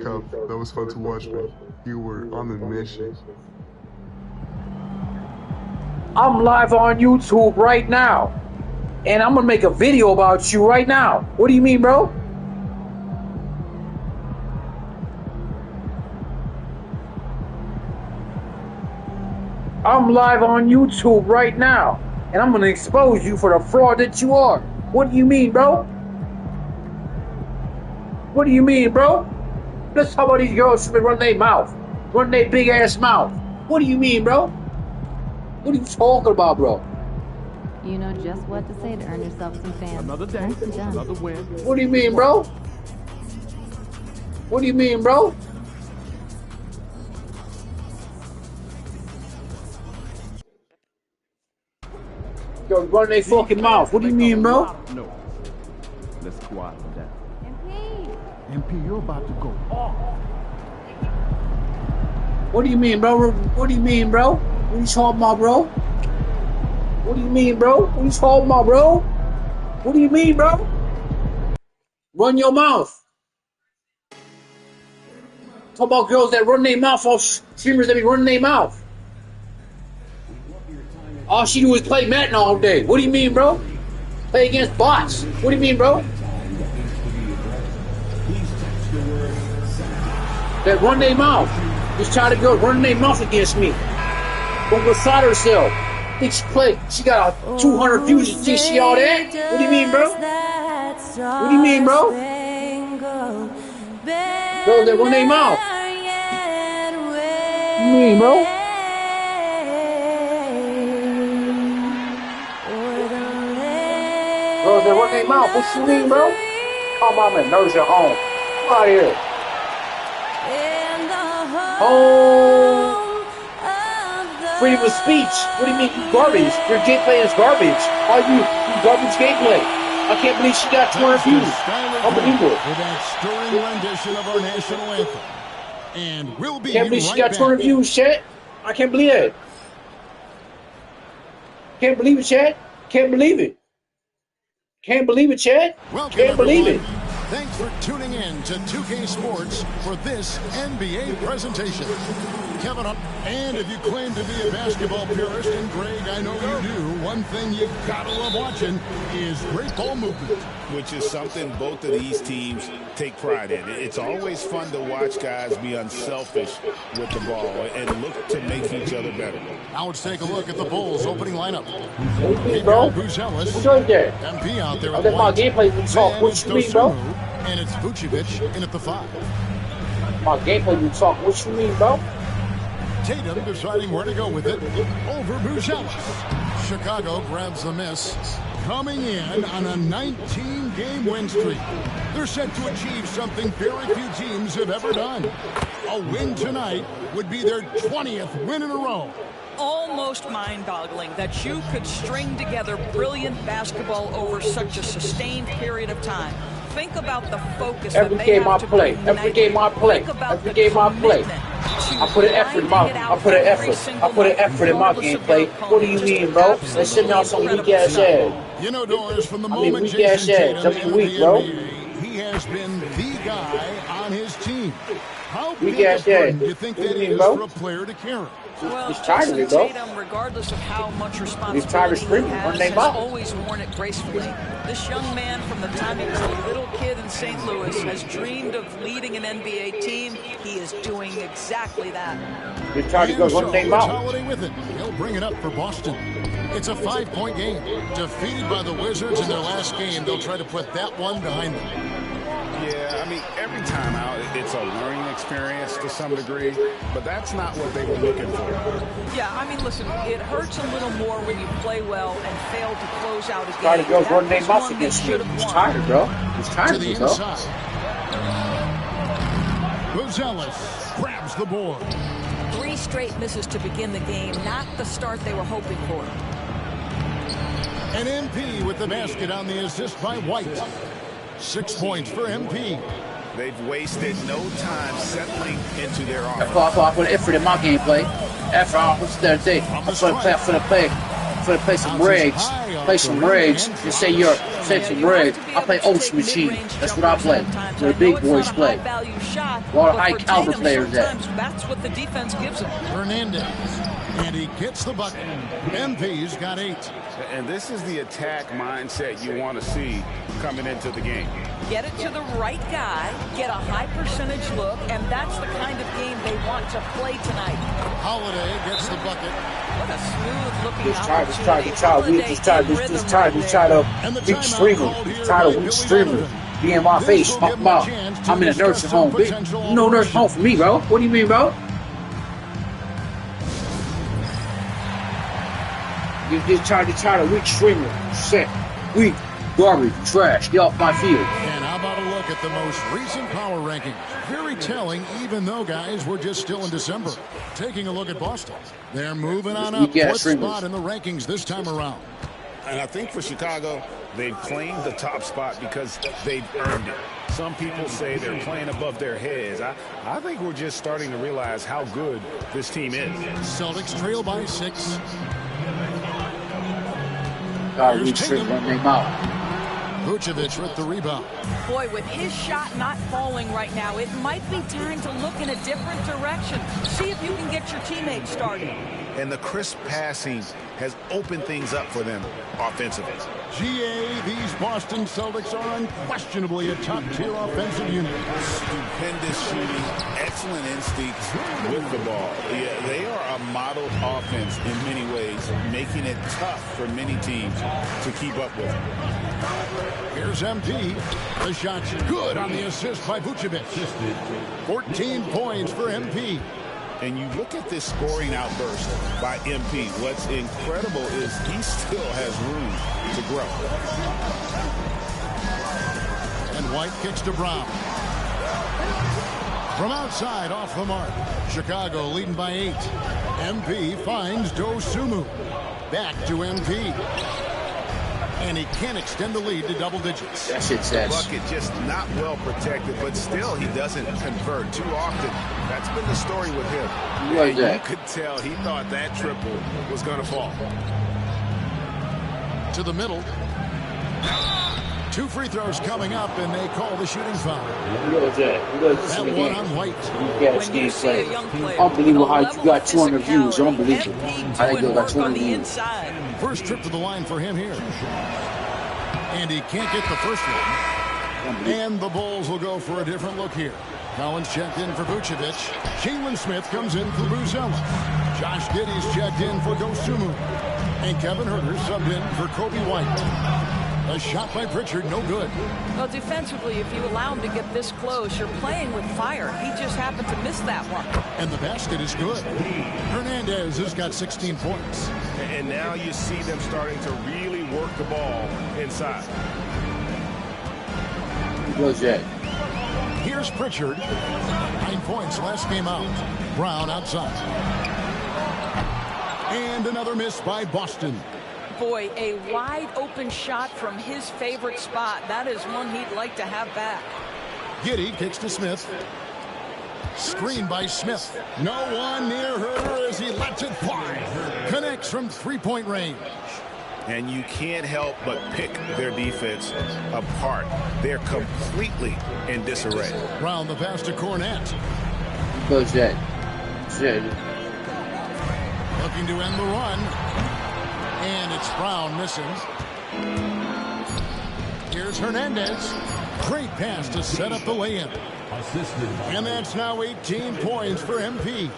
Cup. That was fun to watch, man. You were on a mission. I'm live on YouTube right now. And I'm gonna make a video about you right now. What do you mean, bro? I'm live on YouTube right now. And I'm gonna expose you for the fraud that you are. What do you mean, bro? What do you mean, bro? Let's talk about these girls who run their mouth. Run their big ass mouth. What do you mean, bro? What are you talking about, bro? You know just what to say to earn yourself some fans. Another day, another win. What do you mean, bro? What do you mean, bro? Yo, run their fucking mouth. What do you mean, bro? No. Let's quiet that. MP! MP, you're about to go off. What do you mean, bro? What do you mean, bro? What are you talking about, bro? What do you mean, bro? What are you talking about, bro? What do you mean, bro? Run your mouth. Talk about girls that run their mouth off streamers that be running their mouth. All she do is play Madden all day. What do you mean, bro? Play against bots. What do you mean, bro? That run their mouth. This child of girl running their mouth against me. Don't go beside herself. Think she play. She got 200 views. You think she all that? What do you mean, bro? What do you mean, bro? Bro, that run their mouth. What do you mean, bro? Bro, that run their mouth. What you mean, bro? Come on, man. Nurse your home. Come out here. Oh. Freedom of speech. What do you mean you garbage? Your gameplay is garbage. All you garbage gameplay. I can't believe she got 200 views. Unbelievable. With that stirring rendition of our national anthem. And we'll be can't believe she got 200 views, chat. I can't believe it. Can't believe it, chat. Can't believe it. Can't believe it, chat. Can't believe it. Thanks for tuning in to 2K Sports for this NBA presentation. Kevin up. And if you claim to be a basketball purist, and Greg, I know you do, one thing you gotta love watching is great ball movement. Which is something both of these teams take pride in. It's always fun to watch guys be unselfish with the ball and look to make each other better. Now let's take a look at the Bulls' opening lineup. Bro, Buzelis, MP out there I at let my one. gameplay be talk. What you mean, bro? And it's Vucevic in at the 5. My gameplay be talk. What you mean, bro? Tatum deciding where to go with it over Buzelis. Chicago grabs the miss. Coming in on a 19-game win streak. They're set to achieve something very few teams have ever done. A win tonight would be their 20th win in a row. Almost mind-boggling that you could string together brilliant basketball over such a sustained period of time. Think about the focus every that they game have I to play. bring Every game I play. Every game I play. I put an effort in my. I put an effort. I put an effort in my gameplay. What do you mean, bro? They're sitting on some weak ass ass. You know, Doris, from the I mean, moment weak Jason ass Tatum ass. I mean, entered weak, the bro. NBA, he has been the guy on his team. How Weak big a ass burden ass. do you think What do that you mean, is bro? for a player to carry? Well, He's tired of it, bro. Tatum, regardless of how much He's tired of responsibility screaming. he Run their has mouth. always worn it gracefully. This young man, from the time he was a little kid in St. Louis, has dreamed of leading an NBA team. He is doing exactly that. He's tired to go run their mouth. Holiday with it. He'll bring it up for Boston. It's a 5-point game. Defeated by the Wizards in their last game, they'll try to put that one behind them. Yeah, I mean, every time out, it's a learning experience to some degree, but that's not what they were looking for. Yeah, I mean, listen, it hurts a little more when you play well and fail to close out a game. Tired to go run their That was mouth one they against me. should have He's won. tired, bro. He's tired To of the me, bro. inside. Buzelis grabs the board. 3 straight misses to begin the game, not the start they were hoping for. And MP with the basket on the assist by White. 6 points for MP. They've wasted no time settling into their offense. I put effort in my gameplay. Effort, what's that thing? I put a play for the play. finna play some regs. Play some regs. And say some regs. I play Ocean Machine. That's what I play. Where the big boys play. Where all the high caliber players at. That's what the defense gives him. Hernandez. And he gets the bucket. MP's got 8. And this is the attack mindset you want to see coming into the game. Get it to the right guy, get a high percentage look, and that's the kind of game they want to play tonight. Holiday gets the bucket. What a smooth-looking Just try to weak streamer. Try to weak streamer. Be in my face, fuck them out. I'm in a nursing home, bitch. No nursing home for me, bro. What do you mean, bro? You just try to weak streamer. Shit. Weak. Garbage. Trash. Get off my field. And how about a look at the most recent power rankings? Very telling, even though, guys, we're just still in December. Taking a look at Boston. They're moving on up. Fourth spot in the rankings this time around. And I think for Chicago, they've claimed the top spot because they've earned it. Some people say they're playing above their heads. I think we're just starting to realize how good this team is. Celtics trail by 6. Vucevic with the rebound. Boy, with his shot not falling right now, it might be time to look in a different direction. See if you can get your teammates started. And the crisp passing has opened things up for them offensively. GA, these Boston Celtics are unquestionably a top-tier offensive unit. Stupendous shooting, excellent instincts with the ball. Yeah, they are a model offense in many ways, making it tough for many teams to keep up with. Here's MP. The shot's good on the assist by Vucevic. 14 points for MP. And you look at this scoring outburst by MP. What's incredible is he still has room to grow. And White kicks to Brown. From outside, off the mark. Chicago leading by 8. MP finds Dosunmu. Back to MP. And he can't extend the lead to double digits. That shit says. Bucket just not well protected, but still he doesn't convert too often. That's been the story with him. And you could tell he thought that triple was going to fall. To the middle. 2 free throws coming up, and they call the shooting foul. That one on White. Unbelievable how you got 200 views. Unbelievable. I think you got 200 views. First trip to the line for him here. And he can't get the first one. And the Bulls will go for a different look here. Collins checked in for Vucevic. Jalen Smith comes in for Buzella. Josh Giddey's checked in for Dosunmu. And Kevin Huerter subbed in for Kobe White. A shot by Pritchard, no good. Well, defensively, if you allow him to get this close, you're playing with fire. He just happened to miss that one. And the basket is good. Hernandez has got 16 points. And now you see them starting to really work the ball inside. Goes Jay. Here's Pritchard. 9 points last game out. Brown outside. And another miss by Boston. Boy, a wide open shot from his favorite spot. That is one he'd like to have back. Giddey kicks to Smith. Screen by Smith. No one near her as he lets it fly. Connects from 3-point range. And you can't help but pick their defense apart. They're completely in disarray. Round the pass to Cornette. Goes Jay. Looking to end the run. And it's Brown missing. Here's Hernandez. Great pass to set up the lay-in. And that's now 18 points for MP. They've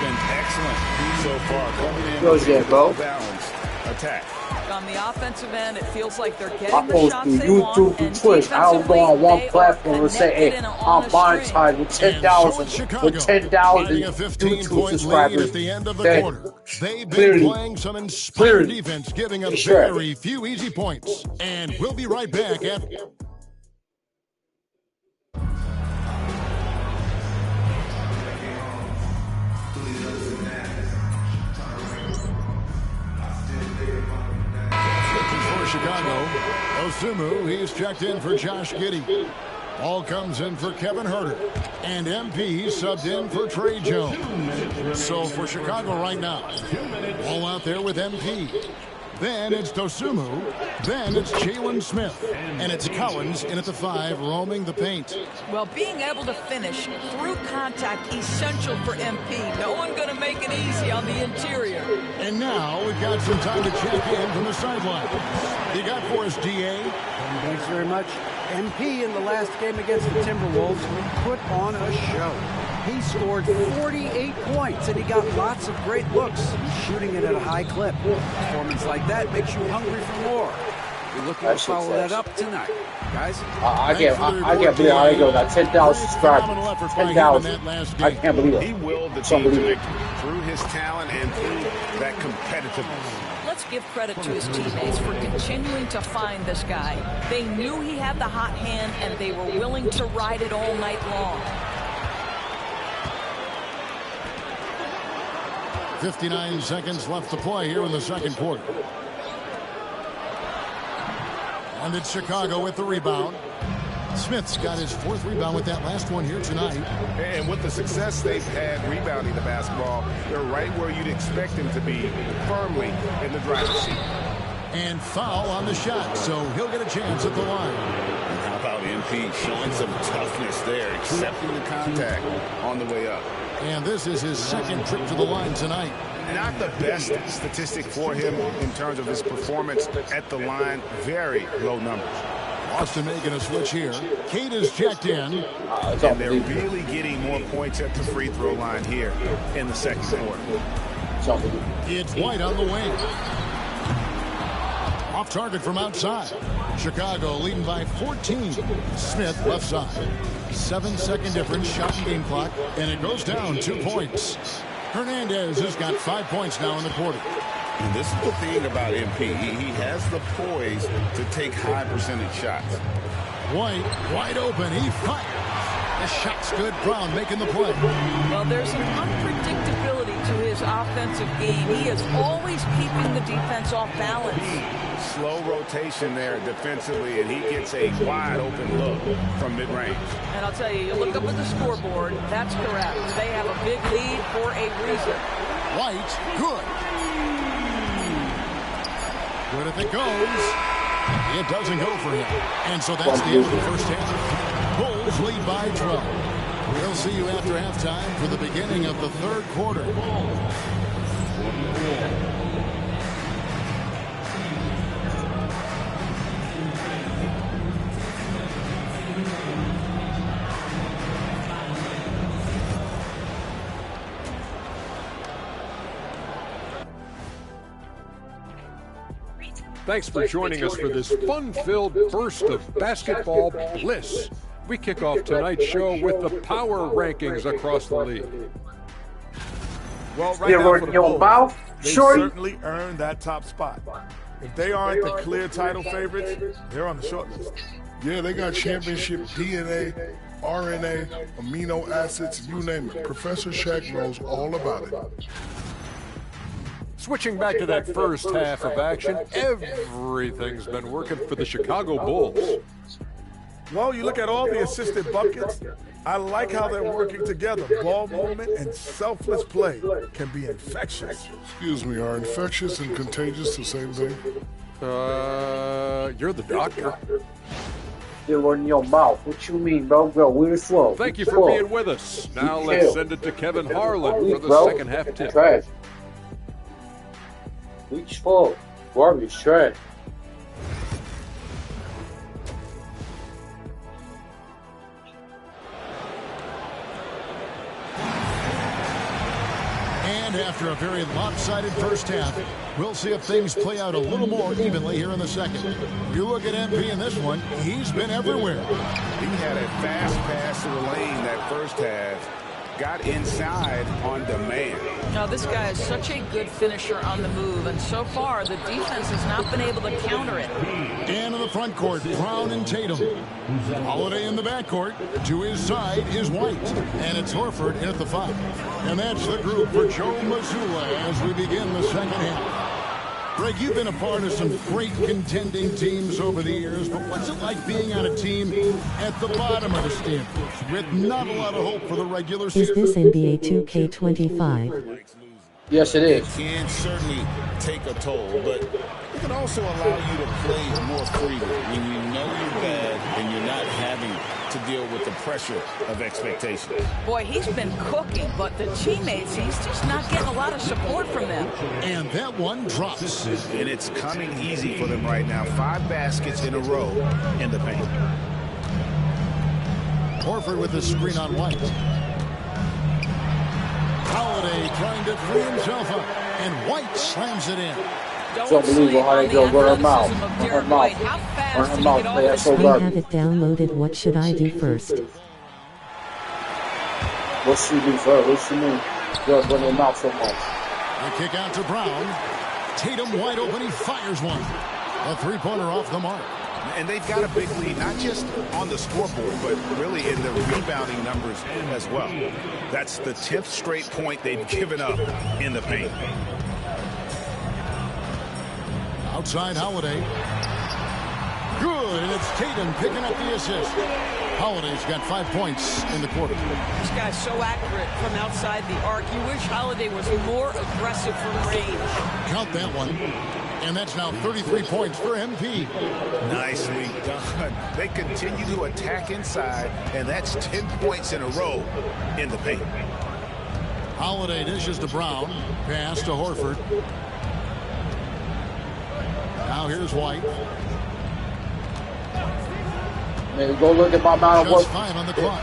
been excellent so far. Coming in Goes Jay, bro. Balanced attack. On the offensive end, it feels like they're getting I the post shots through they YouTube want. and And Twitch. I don't go on one defensively, platform and say, hey, they are I'm connected monetized with 10,000 YouTube 15-point subscribers. lead at the end of the That quarter. They've been clearly- playing some inspired clearly- defense, giving up Sure. very few easy points. And we'll be right back at... Chicago. Dosunmu, he's checked in for Josh Giddey. Ball comes in for Kevin Herter. And MP subbed in for Trey Jones. So for Chicago right now, ball out there with MP. Then it's Dosumu. Then it's Jalen Smith. And it's Collins in at the 5, roaming the paint. Well, being able to finish through contact, essential for MP. No one going to make it easy on the interior. And now we've got some time to check in from the sideline. You got for us, DA? Thanks very much. MP in the last game against the Timberwolves put on a show. He scored 48 points, and he got lots of great looks, shooting it at a high clip. Performance like that makes you hungry for more. We're looking to follow that up tonight. Guys? I can't believe how they go. That 10,000 subscribers. 10,000. I can't believe it. He willed the team to victory through his talent and through that competitiveness. Let's give credit to his teammates for continuing to find this guy. They knew he had the hot hand, and they were willing to ride it all night long. 59 seconds left to play here in the second quarter. And it's Chicago with the rebound. Smith's got his 4th rebound with that last one here tonight. And with the success they've had rebounding the basketball, they're right where you'd expect them to be, firmly in the driver's seat. And foul on the shot, so he'll get a chance at the line. How about MP showing some toughness there, accepting the contact on the way up. And this is his 2nd trip to the line tonight. Not the best statistic for him in terms of his performance at the line. Very low numbers. Boston making a switch here. Kate is checked in. And they're really getting more points at the free throw line here in the second quarter. It's White on the wing. Off target from outside. Chicago leading by 14. Smith left side. 7-second difference, shot and game clock, and it goes down 2 points. Hernandez has got 5 points now in the quarter. And this is the thing about MP. He has the poise to take high percentage shots. White wide open. He fires. The shot's good. Brown making the play. Well, there's an unpredictability to his offensive game. He is always keeping the defense off balance. Slow rotation there defensively, and he gets a wide open look from mid-range. And I'll tell you, you look up at the scoreboard, that's correct. They have a big lead for a reason. White, good. Good if it goes. It doesn't go for him. And so that's the end of the first half. Bulls lead by 12. We'll see you after halftime for the beginning of the third quarter. Thanks for joining us for this fun-filled burst of basketball bliss. We kick off tonight's show with the power rankings across the league. Well, right now for the Bulls, they certainly earned that top spot. If they aren't the clear title favorites, they're on the short list. Yeah, they got championship DNA, RNA, amino acids, you name it. Professor Shaq knows all about it. Switching back to that first half of action, everything's been working for the Chicago Bulls. Well, you look at all the assisted buckets, I like how they're working together. Ball movement and selfless play can be infectious. Excuse me, are infectious and contagious the same thing? You're the doctor. You're in your mouth. What you mean, bro? Go with the flow. Thank you for being with us. Now let's send it to Kevin Harlan for the second half tip. Trash. Reach full. Garbage trash. And after a very lopsided first half, we'll see if things play out a little more evenly here in the second. You look at MP in this one, he's been everywhere. He had a fast pass to the lane that first half. Got inside on demand. Now, this guy is such a good finisher on the move, and so far the defense has not been able to counter it. And in the front court, Brown and Tatum. Holiday in the backcourt. To his side is White. And it's Horford in at the 5. And that's the group for Joe Mazzulla as we begin the second half. Greg, you've been a part of some great contending teams over the years, but what's it like being on a team at the bottom of the standings with not a lot of hope for the regular season? Is this NBA 2K25? Yes, it is. It can certainly take a toll, but it can also allow you to play more freely when you know you're bad and you're not having to deal with the pressure of expectations. Boy, he's been cooking, but the teammates, he's just not getting a lot of support from them. And that one drops. And it's coming easy for them right now. 5 baskets in a row in the paint. Horford with the screen on White. Holiday trying to free himself up, and White slams it in. It's unbelievable how they go run her mouth. Run her mouth. Run her mouth. Play that so I garbage. have it downloaded. What should I do first? What should you do first? What should you mean? Just run your mouth so much. The kick out to Brown. Tatum wide open. He fires one. A three-pointer off the mark. And they've got a big lead, not just on the scoreboard, but really in the rebounding numbers as well. That's the 10th straight point they've given up in the paint. Outside Holiday. Good, and it's Tatum picking up the assist. Holiday's got 5 points in the quarter. This guy's so accurate from outside the arc. You wish Holiday was more aggressive from range. Count that one. And that's now 33 points for MP. Nicely done. They continue to attack inside, and that's 10 points in a row in the paint. Holiday dishes to Brown. Pass to Horford. Now here's White. Man, go look at my amount of work. Just 5 on the clock.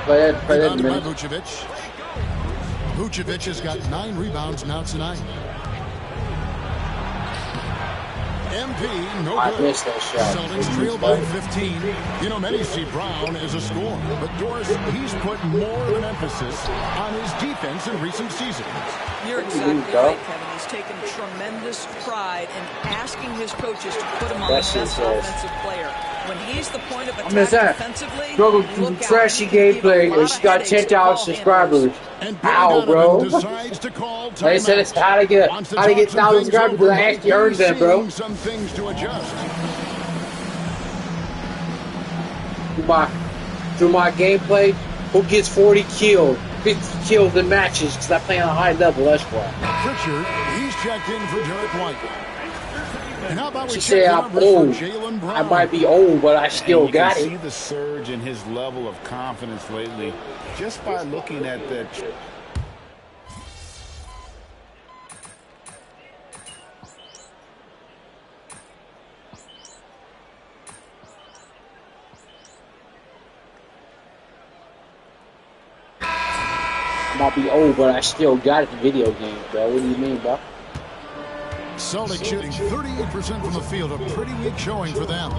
Play that Rebounded by minute. Vucevic. Vucevic has got 9 rebounds now tonight. MP, no I good. missed that shot. Celtics trail by 15. You know, many see Brown as a scorer, but Doris, he's put more of an emphasis on his defense in recent seasons. You're exactly right, Kevin. He's taken tremendous pride in asking his coaches to put him on the best offensive player. When he's the point of attack defensively, struggle to trashy gameplay, and she got 10,000 subscribers. Ow, bro. They said it's how to get 1,000 subscribers, but I actually earned them, bro. Some things to adjust. Through my gameplay, who gets 40 kills, 50 kills in matches, because I play on a high level, that's why. Pritchard, he's checked in for Derek White. And how about we she said I'm old. I might be old, but I still got it. You can see the surge in his level of confidence lately just by looking at that. I might be old, but I still got it in video games, bro. What do you mean, bro? Celtics shooting 38% from the field, a pretty weak showing for them.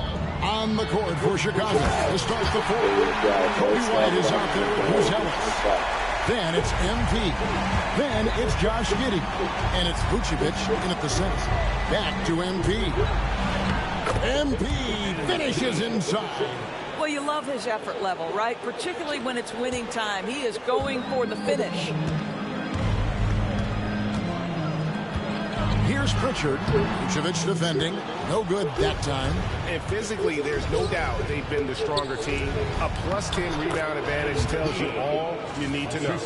On the court for Chicago to start the fourth. Kobe White is out there with Bruce. Then it's MP. Then it's Josh Giddey. And it's Vucevic in at the center. Back to MP. MP finishes inside. Well, you love his effort level, right? Particularly when it's winning time. He is going for the finish. Here's Pritchard. Vucevic defending. No good that time. And physically, there's no doubt they've been the stronger team. A +10 rebound advantage tells you all you need to know.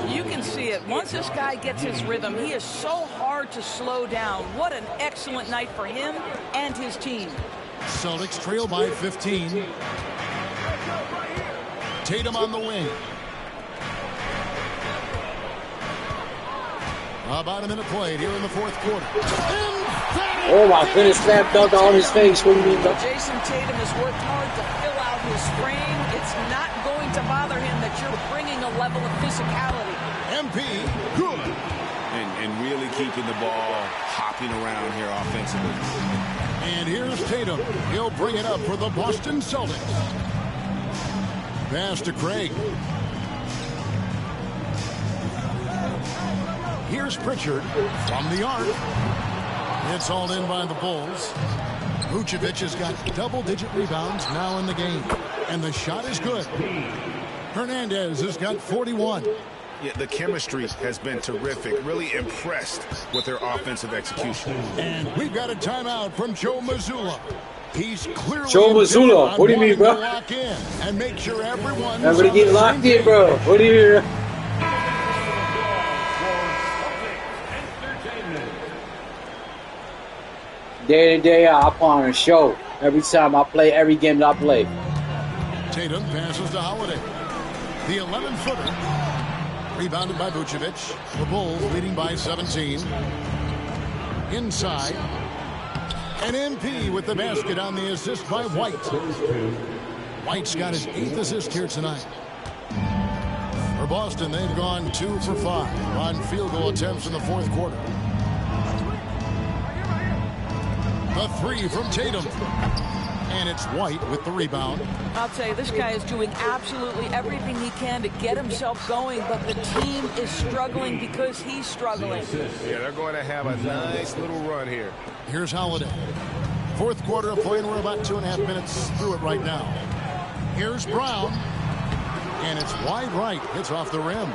You can see it. Once this guy gets his rhythm, he is so hard to slow down. What an excellent night for him and his team. Celtics trail by 15. Tatum on the wing. About a minute played here in the fourth quarter. Oh my goodness, slam dunk on his face. What do you mean, bro? Jason Tatum has worked hard to fill out his frame. It's not going to bother him that you're bringing a level of physicality. MP, good. And really keeping the ball hopping around here offensively. And here's Tatum. He'll bring it up for the Boston Celtics. Pass to Craig. Here's Pritchard from the arc. It's all in by the Bulls. Vucevic has got double-digit rebounds now in the game. And the shot is good. Hernandez has got 41. Yeah, the chemistry has been terrific. Really impressed with their offensive execution. And we've got a timeout from Joe Mazzulla. He's clearly Joe Mazzulla, what do you mean, bro? Lock in and make sure everyone's Everybody get locked in, bro. What do you mean? Day in, day out, I put on a show. Every time I play, every game that I play. Tatum passes to Holiday. The 11-footer. Rebounded by Vucevic. The Bulls leading by 17. Inside. And MP with the basket on the assist by White. White's got his 8th assist here tonight. For Boston, they've gone 2 for 5 on field goal attempts in the fourth quarter. The 3 from Tatum. And it's White with the rebound. I'll tell you, this guy is doing absolutely everything he can to get himself going, but the team is struggling because he's struggling. Yeah, they're going to have a nice little run here. Here's Holiday. Fourth quarter of play, and we're about 2.5 minutes through it right now. Here's Brown. And it's wide right. It's off the rim.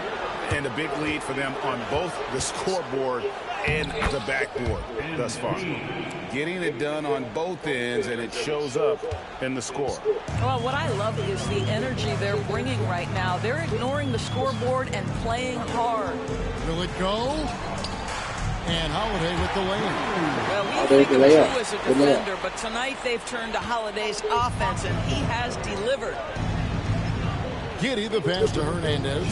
And a big lead for them on both the scoreboard and the backboard thus far. Getting it done on both ends, and it shows up in the score. Well, what I love is the energy they're bringing right now. They're ignoring the scoreboard and playing hard. Will it go? And Holiday with the lane. Well, we think of him as a defender, but tonight they've turned to Holiday's offense, and he has delivered. Giddey the pass to Hernandez.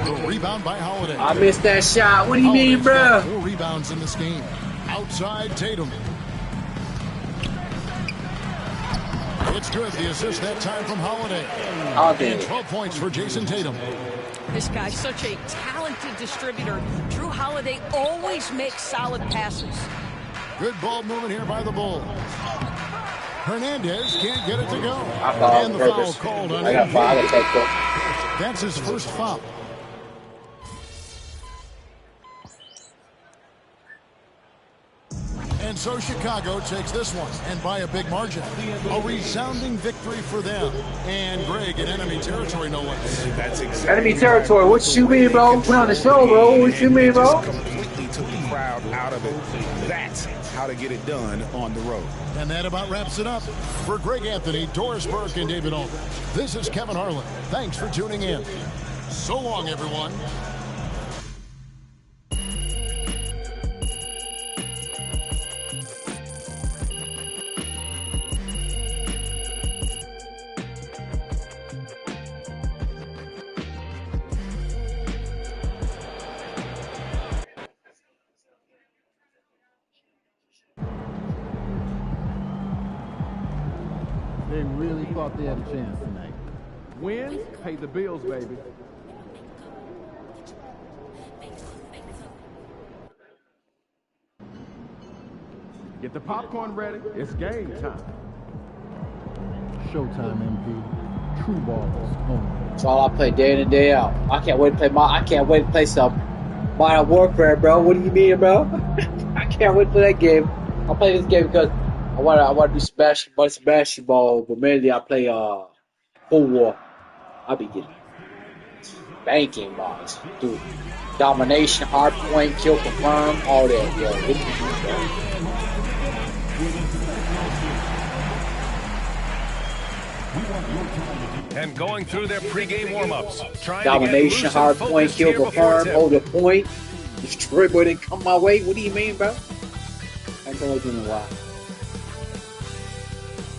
The rebound by Holiday. I missed that shot. What do you mean, bro? 4 rebounds in this game. Outside Tatum. It's good. The assist that time from Holiday. And 12 points for Jason Tatum. This guy's such a talented distributor. Drew Holiday always makes solid passes. Good ball movement here by the Bulls. Hernandez can't get it to go. And the foul called on him. That's his first foul. And so Chicago takes this one, and by a big margin. A resounding victory for them. And Greg in enemy territory, no less. That's exactly enemy territory. What you mean, bro? Put on the show, bro. What you mean, bro? Completely took the crowd out of it. That's how to get it done on the road. And that about wraps it up. For Greg Anthony, Doris Burke, and David Aldridge, this is Kevin Harlan. Thanks for tuning in. So long, everyone. They really thought they had a chance tonight. Wins pay the bills, baby. Get the popcorn ready. It's game time. Showtime, MP. True balls only. That's all I play day in and day out. I can't wait to play some Modern Warfare, bro. What do you mean, bro? I can't wait for that game. I'll play this game because I want to do some basketball, but mainly I play Cold War. I'll be getting banking balls, dude. Domination, hard point, kill confirm, all that, yo. What do you mean, bro? And going through their pregame warm-ups, trying domination, to get hard point, kill confirm, hold the point, destroy, but it come my way. What do you mean, bro? I ain't always doing a while.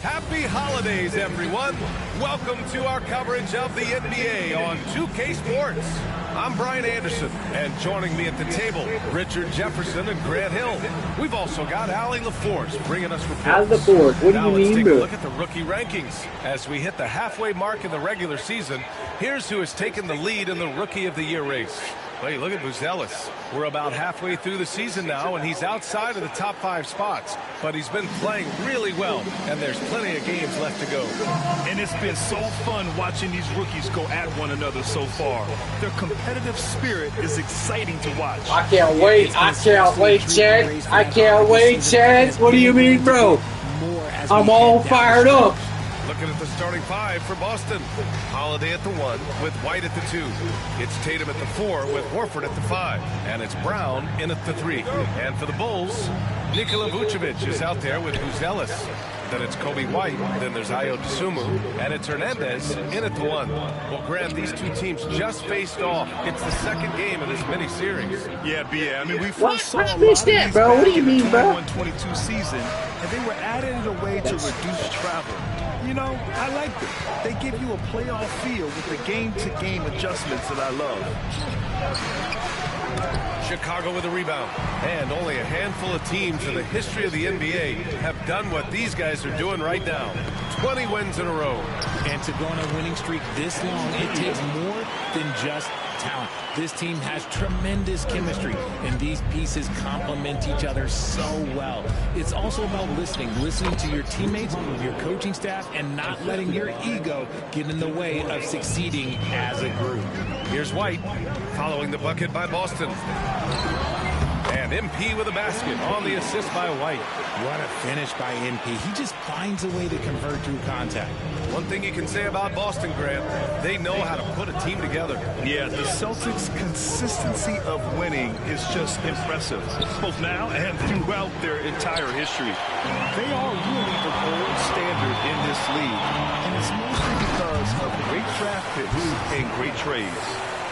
Happy holidays, everyone! Welcome to our coverage of the NBA on 2K Sports. I'm Brian Anderson, and joining me at the table, Richard Jefferson and Grant Hill. We've also got Allie LaForce bringing us reports. Allie LaForce, what do you mean, Let's take bro? a look at the rookie rankings. As we hit the halfway mark in the regular season, here's who has taken the lead in the Rookie of the Year race. Hey, look at Buzelis. We're about halfway through the season now, and he's outside of the top 5 spots. But he's been playing really well, and there's plenty of games left to go. And it's been so fun watching these rookies go at one another so far. Their competitive spirit is exciting to watch. I can't wait. I can't wait, Chad. I can't wait, Chad. What do you mean, bro? I'm all fired up. Looking at the starting five for Boston. Holiday at the 1 with White at the 2. It's Tatum at the 4 with Horford at the 5. And it's Brown in at the 3. And for the Bulls, Nikola Vucevic is out there with Buzelis. Then it's Kobe White, then there's Ayo Dosunmu, and it's Hernandez in at the 1. Well, Grant, these two teams just faced off. It's the second game of this mini-series. Yeah, B.A. I mean, we first saw a lot of missed these that, bro? What do you mean, bro? 21-22 season, and they were added in a way to reduce travel. You know, I like them. They give you a playoff feel with the game-to-game adjustments that I love. Chicago with a rebound. And only a handful of teams in the history of the NBA have done what these guys are doing right now. 20 wins in a row. And to go on a winning streak this long, it takes more than just talent. This team has tremendous chemistry, and these pieces complement each other so well. It's also about listening to your teammates, your coaching staff, and not letting your ego get in the way of succeeding as a group. Here's White, following the bucket by Boston. And MP with a basket on the assist by White. What a finish by MP. He just finds a way to convert through contact. One thing you can say about Boston, Grant, they know how to put a team together. Yeah, the Celtics' consistency of winning is just impressive, both now and throughout their entire history. They are really the gold standard in this league, and it's mostly because of great draft picks and great trades.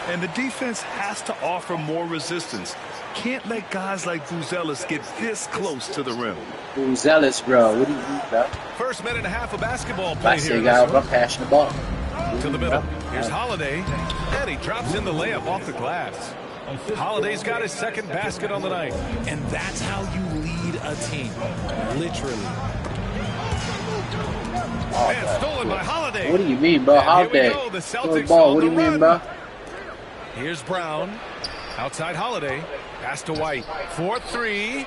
And the defense has to offer more resistance. Can't let guys like Buzelis get this close to the rim. Buzelis, bro. What do you mean, bro? First minute and a half of basketball play here. I'm passing the ball. To the middle. Here's Holiday. And he drops in the layup off the glass. Holiday's got his second basket on the night. And that's how you lead a team. Literally. And stolen by Holiday. What do you mean, bro? Holiday. Here we go. The Celtics ball. What do you mean, bro? Here's Brown. Outside Holiday. Pass to White. 4-3.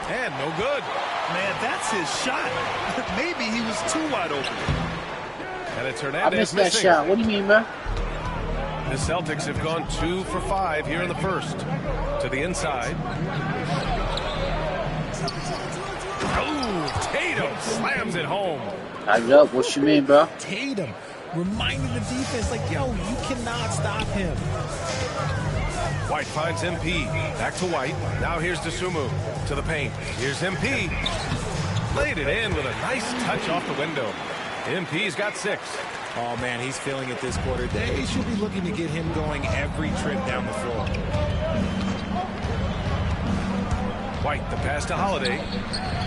And no good. Man, that's his shot. Maybe he was too wide open. And it's Hernandez I missed that missing. shot. What do you mean, man? The Celtics have gone 2 for 5 here in the first. To the inside. Oh, Tatum slams it home. Time's up. What you mean, bro? Tatum reminding the defense, like, yo, you cannot stop him. White finds MP. Back to White. Now here's Dosunmu to the paint. Here's MP. Laid it in with a nice touch off the window. MP's got 6. Oh, man, he's feeling it this quarter. They should be looking to get him going every trip down the floor. White, the pass to Holiday.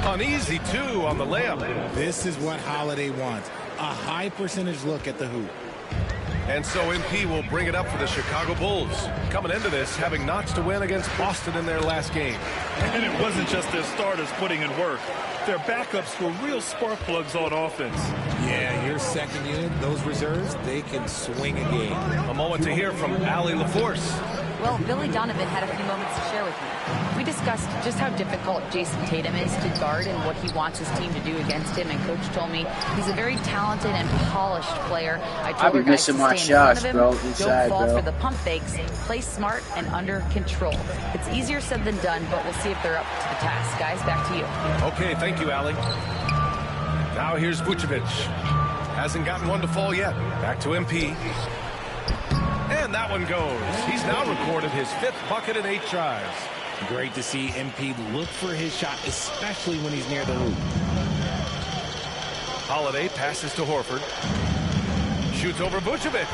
An easy 2 on the layup. This is what Holiday wants. A high percentage look at the hoop. And so MP will bring it up for the Chicago Bulls. Coming into this, having notched a win against Boston in their last game. And it wasn't just their starters putting in work. Their backups were real spark plugs on offense. Yeah, your second unit, those reserves, they can swing a game. A moment to hear from Allie LaForce. Well, Billy Donovan had a few moments to share with me. We discussed just how difficult Jason Tatum is to guard and what he wants his team to do against him. And Coach told me he's a very talented and polished player. I told be missing my shots, bro. Inside, don't fall bro. for the pump fakes. Play smart and under control. It's easier said than done, but we'll see if they're up to the task. Guys, back to you. Okay, thank you, Allie. Now here's Vucevic. Hasn't gotten one to fall yet. Back to MP. And that one goes. He's now recorded his 5th bucket in 8 tries. Great to see MP look for his shot, especially when he's near the hoop. Holiday passes to Horford. Shoots over Vucevic.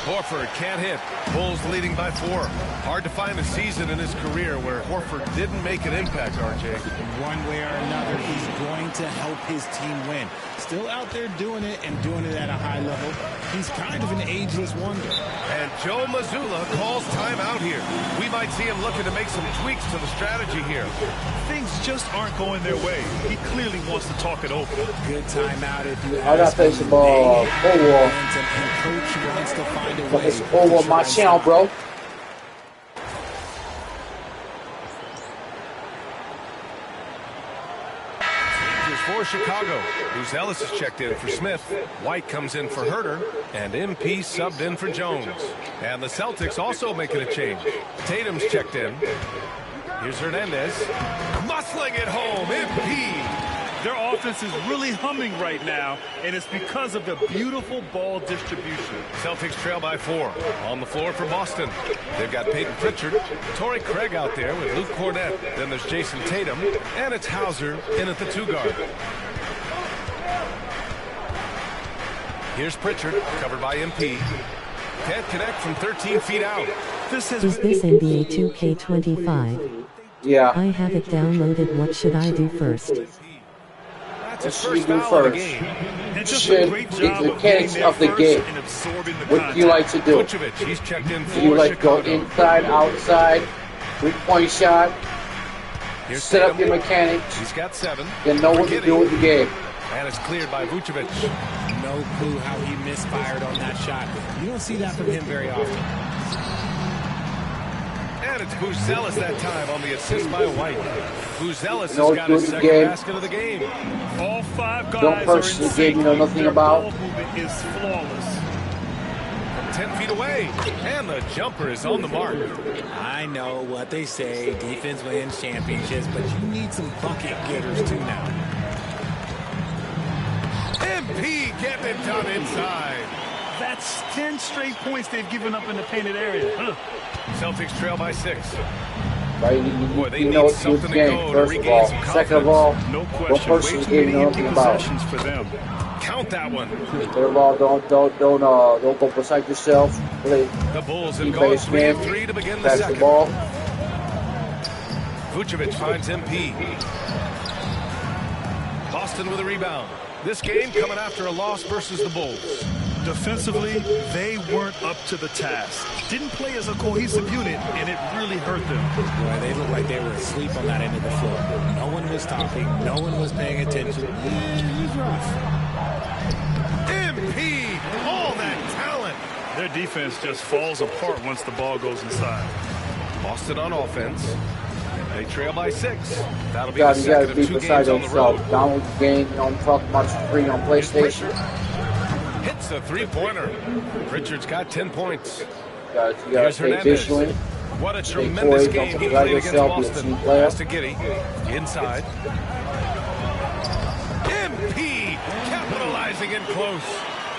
Horford can't hit. Bulls leading by 4. Hard to find a season in his career where Horford didn't make an impact, RJ. One way or another, he's going to help his team win. Still out there doing it and doing it at a high level. He's kind of an ageless wonder. And Joe Mazzulla calls timeout here. We might see him looking to make some tweaks to the strategy here. Things just aren't going their way. He clearly wants to talk it over. Good timeout if you I got to play some ball. And coach wants to find a way. It's over my channel, bro. For Chicago, Buzelis is checked in for Smith. White comes in for Herter, and MP subbed in for Jones. And the Celtics also making a change. Tatum's checked in. Here's Hernandez. Muscling it home, MP. Their offense offense is really humming right now, and it's because of the beautiful ball distribution. Celtics trail by 4. On the floor for Boston. They've got Peyton Pritchard, Torrey Craig out there with Luke Cornett. Then there's Jason Tatum, and it's Hauser in at the 2 guard. Here's Pritchard, covered by MP. Can't connect from 13 feet out. Is this NBA 2K25? Yeah. I have it downloaded. What should I do first? That's his first foul of the game. Shit is the mechanics of the game. What do you like to do? He's checked in for do you like to go Chicago. inside, outside, 3-point shot, set up your mechanics, He's got 7. then know what to do with the game? And it's cleared by Vucevic. No clue how he misfired on that shot. You don't see that from him very often. And it's Buzelis that time on the assist by White. Buzelis No, has got his good second game. basket of the game. All 5 guys Don't personally game you know nothing about. Ball movement is flawless. From 10 feet away. And the jumper is on the mark. I know what they say, defense wins championships, but you need some bucket getters too now. MP getting it done inside. That's 10 straight points they've given up in the painted area. Celtics trail by 6. Right? Boy, they You know need it's your something to game, go to first of regain all. some Second of all, No what question. personally Way too game you many know empty nothing about? possessions for them. Count that one. Third of all, don't go beside yourself. Play The Bulls have keep gone base 3 man. of 3 to begin the Pass the second. ball. Vucevic finds MP. Boston with a rebound. This game coming after a loss versus the Bulls. Defensively, they weren't up to the task. Didn't play as a cohesive unit, and it really hurt them. Boy, they looked like they were asleep on that end of the floor. No one was talking. No one was paying attention. It was rough. MP, all that talent. Their defense just falls apart once the ball goes inside. Boston on offense. They trail by 6. That'll be You the gotta second be of 2 beside games on the road. yourself. Download the game. You know I'm talking about free on PlayStation. Hits a 3-pointer. Pritchard's got 10 points. You gotta Here's stay Hernandez. vigilant. What a Stay tremendous poised. game Don't he forget played against yourself. Be a Boston. team player. Pass to Giddey. Inside. MP capitalizing in close.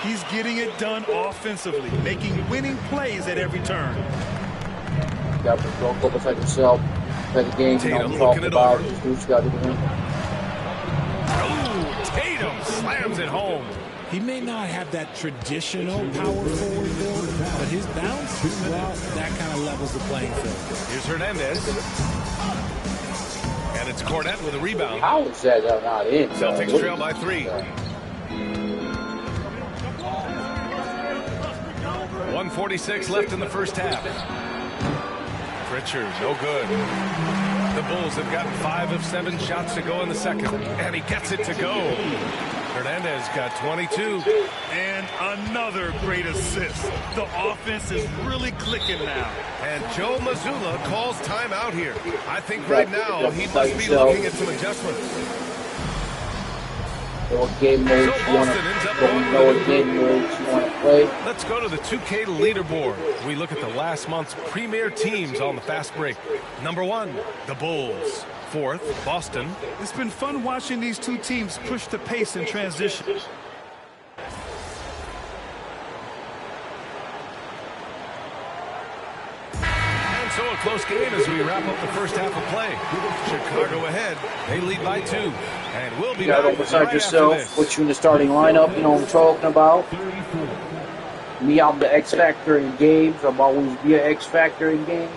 He's getting it done offensively, making winning plays at every turn. You gotta go beside yourself. Play the game. You know Tatum I'm looking talking it about. over. Just do what you gotta do. Ooh, Tatum slams it home. He may not have that traditional power forward build, but his bounce, well, that kind of levels the playing field. Here's Hernandez. And it's Cornett with a rebound. How is that not in? Celtics trail by 3. 1:46 left in the first half. Pritchard, no good. The Bulls have gotten 5 of 7 shots to go in the second, and he gets it to go. Hernandez got 22. And another great assist. The offense is really clicking now. And Joe Mazzulla calls timeout here. I think right now he must be looking at some adjustments. What game modes you want to know what game modes you want to play. Let's go to the 2K leaderboard. We look at the last month's premier teams on the fast break. Number 1, the Bulls. 4th, Boston. It's been fun watching these two teams push the pace in transition. And so a close game as we wrap up the first half of play. Chicago ahead. They lead by 2. And we'll be You gotta back go beside right yourself. after this. Put you in the starting lineup. You know what I'm talking about. Me, I'm the X factor in games. I'm always be an X factor in games.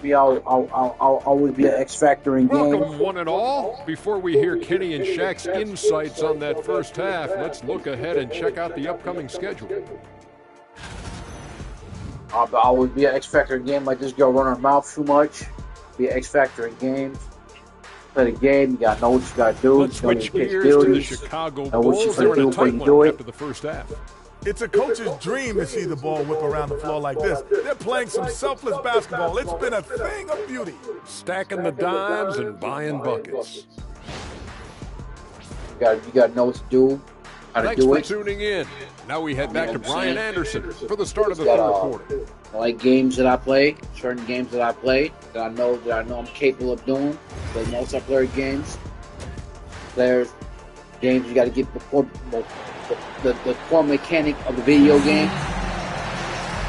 I'll always be an X factor in games. Welcome, one and all. Before we hear Kenny and Shaq's insights on that first half, let's look ahead and check out the upcoming schedule. I'll always be an X factor in game. Like this girl run her mouth too much. Be an X factor in games. Play the game. You gotta know what you gotta do. Let's you know switch your gears to the capabilities. Chicago Know what you Bulls. They can were do in a before tight you do one it. after the first half. It's a coach's dream to see the ball whip around the floor like this. They're playing some selfless basketball. It's been a thing of beauty. Stacking the dimes and buying buckets. You gotta know what to do. how to Thanks do for it. tuning in. Now we head back to Brian Anderson for the start of the Got, third quarter. I like games that I play, certain games that I play that I know I'm capable of doing. The multiplayer games, games you got to get the core mechanic of the video game.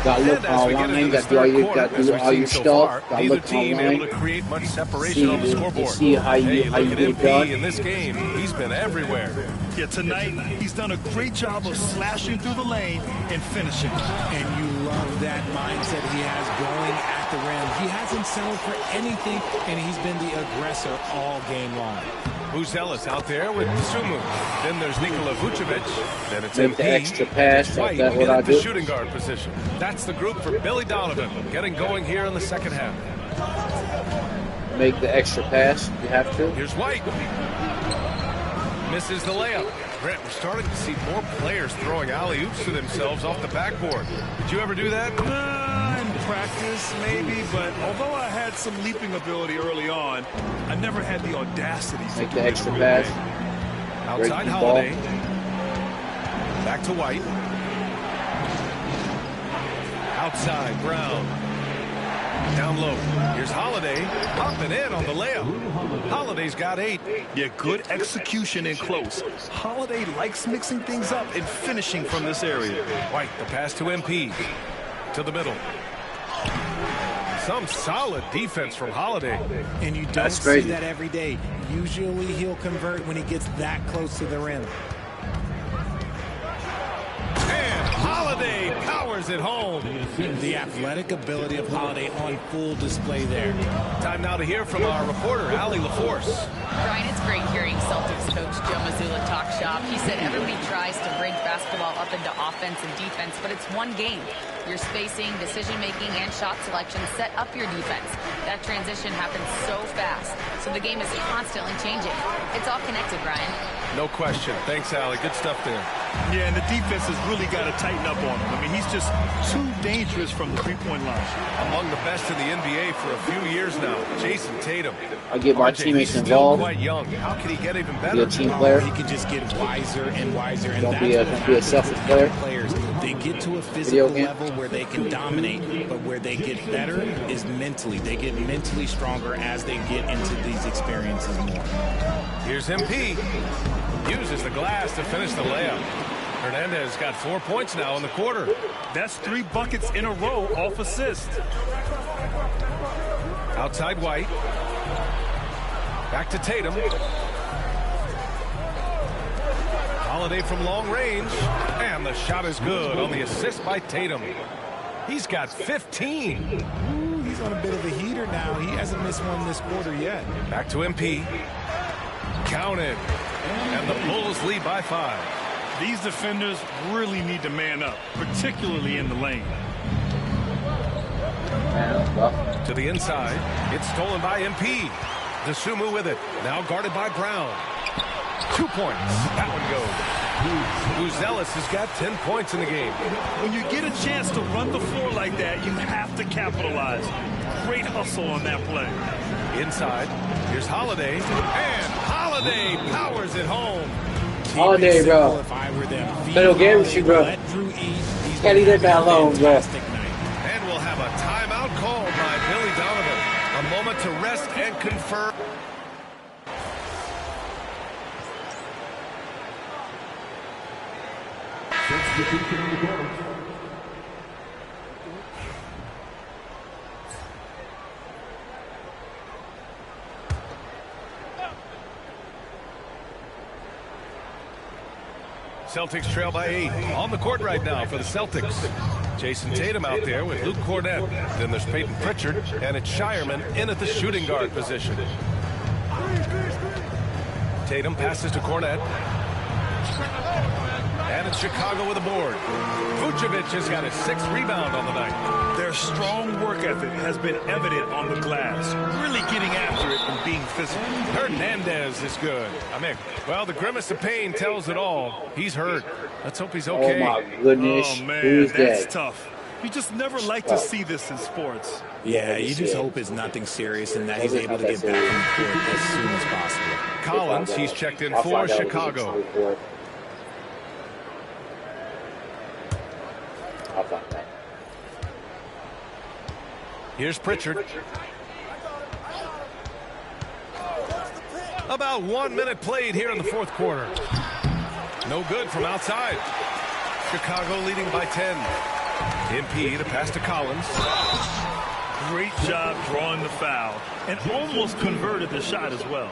Got to look online, got to do all your stuff. Got to look online. Able to create much separation on the scoreboard. See how you get it done. In this game, he's been everywhere. Yeah, tonight he's done a great job of slashing through the lane and finishing. And you love that mindset he has going at the rim. He hasn't settled for anything, and he's been the aggressor all game long. Buzelis out there with Sumu. Then there's Nikola Vucevic. Then it's Make MP. the extra pass. White That's what in I at the do. shooting guard position. That's the group for Billy Donovan. Getting going here in the second half. Make the extra pass. You have to. Here's White. Misses the layup. Brett, we're starting to see more players throwing alley-oops to themselves off the backboard. Did you ever do that? In practice, maybe, but although I had some leaping ability early on, I never had the audacity to Make do the it extra real pass. big. Outside Break the Holiday. ball. Back to White. Outside Brown. Down low. Here's Holiday. Popping in on the layup. Holiday's got 8. Yeah, good execution in close. Holiday likes mixing things up and finishing from this area. White, the pass to MP. To the middle. Some solid defense from Holiday. And you don't see that every day. Usually he'll convert when he gets that close to the rim. And Holiday powers it home. The athletic ability of Holiday on full display there. Time now to hear from our reporter, Allie LaForce. Brian, it's great hearing Celtics coach Joe Mazzulla talk shop. He said everybody tries to bridge basketball up into offense and defense, but it's one game. Your spacing, decision-making, and shot selection set up your defense. That transition happens so fast, so the game is constantly changing. It's all connected, Brian. No question. Thanks, Allie. Good stuff there. Yeah, and the defense has really got to tighten up on him. I mean, he's just too dangerous from the three-point line. Among the best in the NBA for a few years now, Jason Tatum. I get my RJ, teammates he's still involved. quite young. How can he get even better? Be a team player. He can just get wiser and wiser. And Don't be a selfish player. Players, they get to a physical level where they can dominate, but where they get better is mentally. They get mentally stronger as they get into these experiences more. Here's MP. Uses the glass to finish the layup. Hernandez got 4 points now in the quarter. That's 3 buckets in a row off assist. Outside White. Back to Tatum. Holiday from long range. And the shot is good on the assist by Tatum. He's got 15. Ooh, he's on a bit of a heater now. He hasn't missed one this quarter yet. Back to MP. Counted. And the Bulls lead by 5. These defenders really need to man up, particularly in the lane. To the inside. It's stolen by MP. DeSumo with it. Now guarded by Brown. 2 points. That one goes. Buzelis has got 10 points in the game. When you get a chance to run the floor like that, you have to capitalize. Great hustle on that play. Inside. Here's Holiday. And Holiday powers it home. Holiday, bro. Pero game with you, bro. Can't leave that guy alone, bro. And we'll have a timeout called by Billy Donovan. A moment to rest and confirm. Celtics trail by 8. On the court right now for the Celtics. Jason Tatum out there with Luke Cornett. Then there's Peyton Pritchard, and it's Shireman in at the shooting guard position. Tatum passes to Cornett. And it's Chicago with a board. Vucevic has got his 6th rebound on the night. Their strong work ethic has been evident on the glass, really getting after it and being physical. Hernandez is good. Well, the grimace of pain tells it all. He's hurt. Let's hope he's okay. Oh, my goodness. Oh, man, Who's that's that? tough. You just never like to see this in sports. Yeah, you just hope it's nothing serious and that he's able to get back on the court as soon as possible. Collins, he's checked in for Chicago. Here's Pritchard. About 1 minute played here in the fourth quarter. No good from outside. Chicago leading by 10. MP to pass to Collins. Great job drawing the foul and almost converted the shot as well.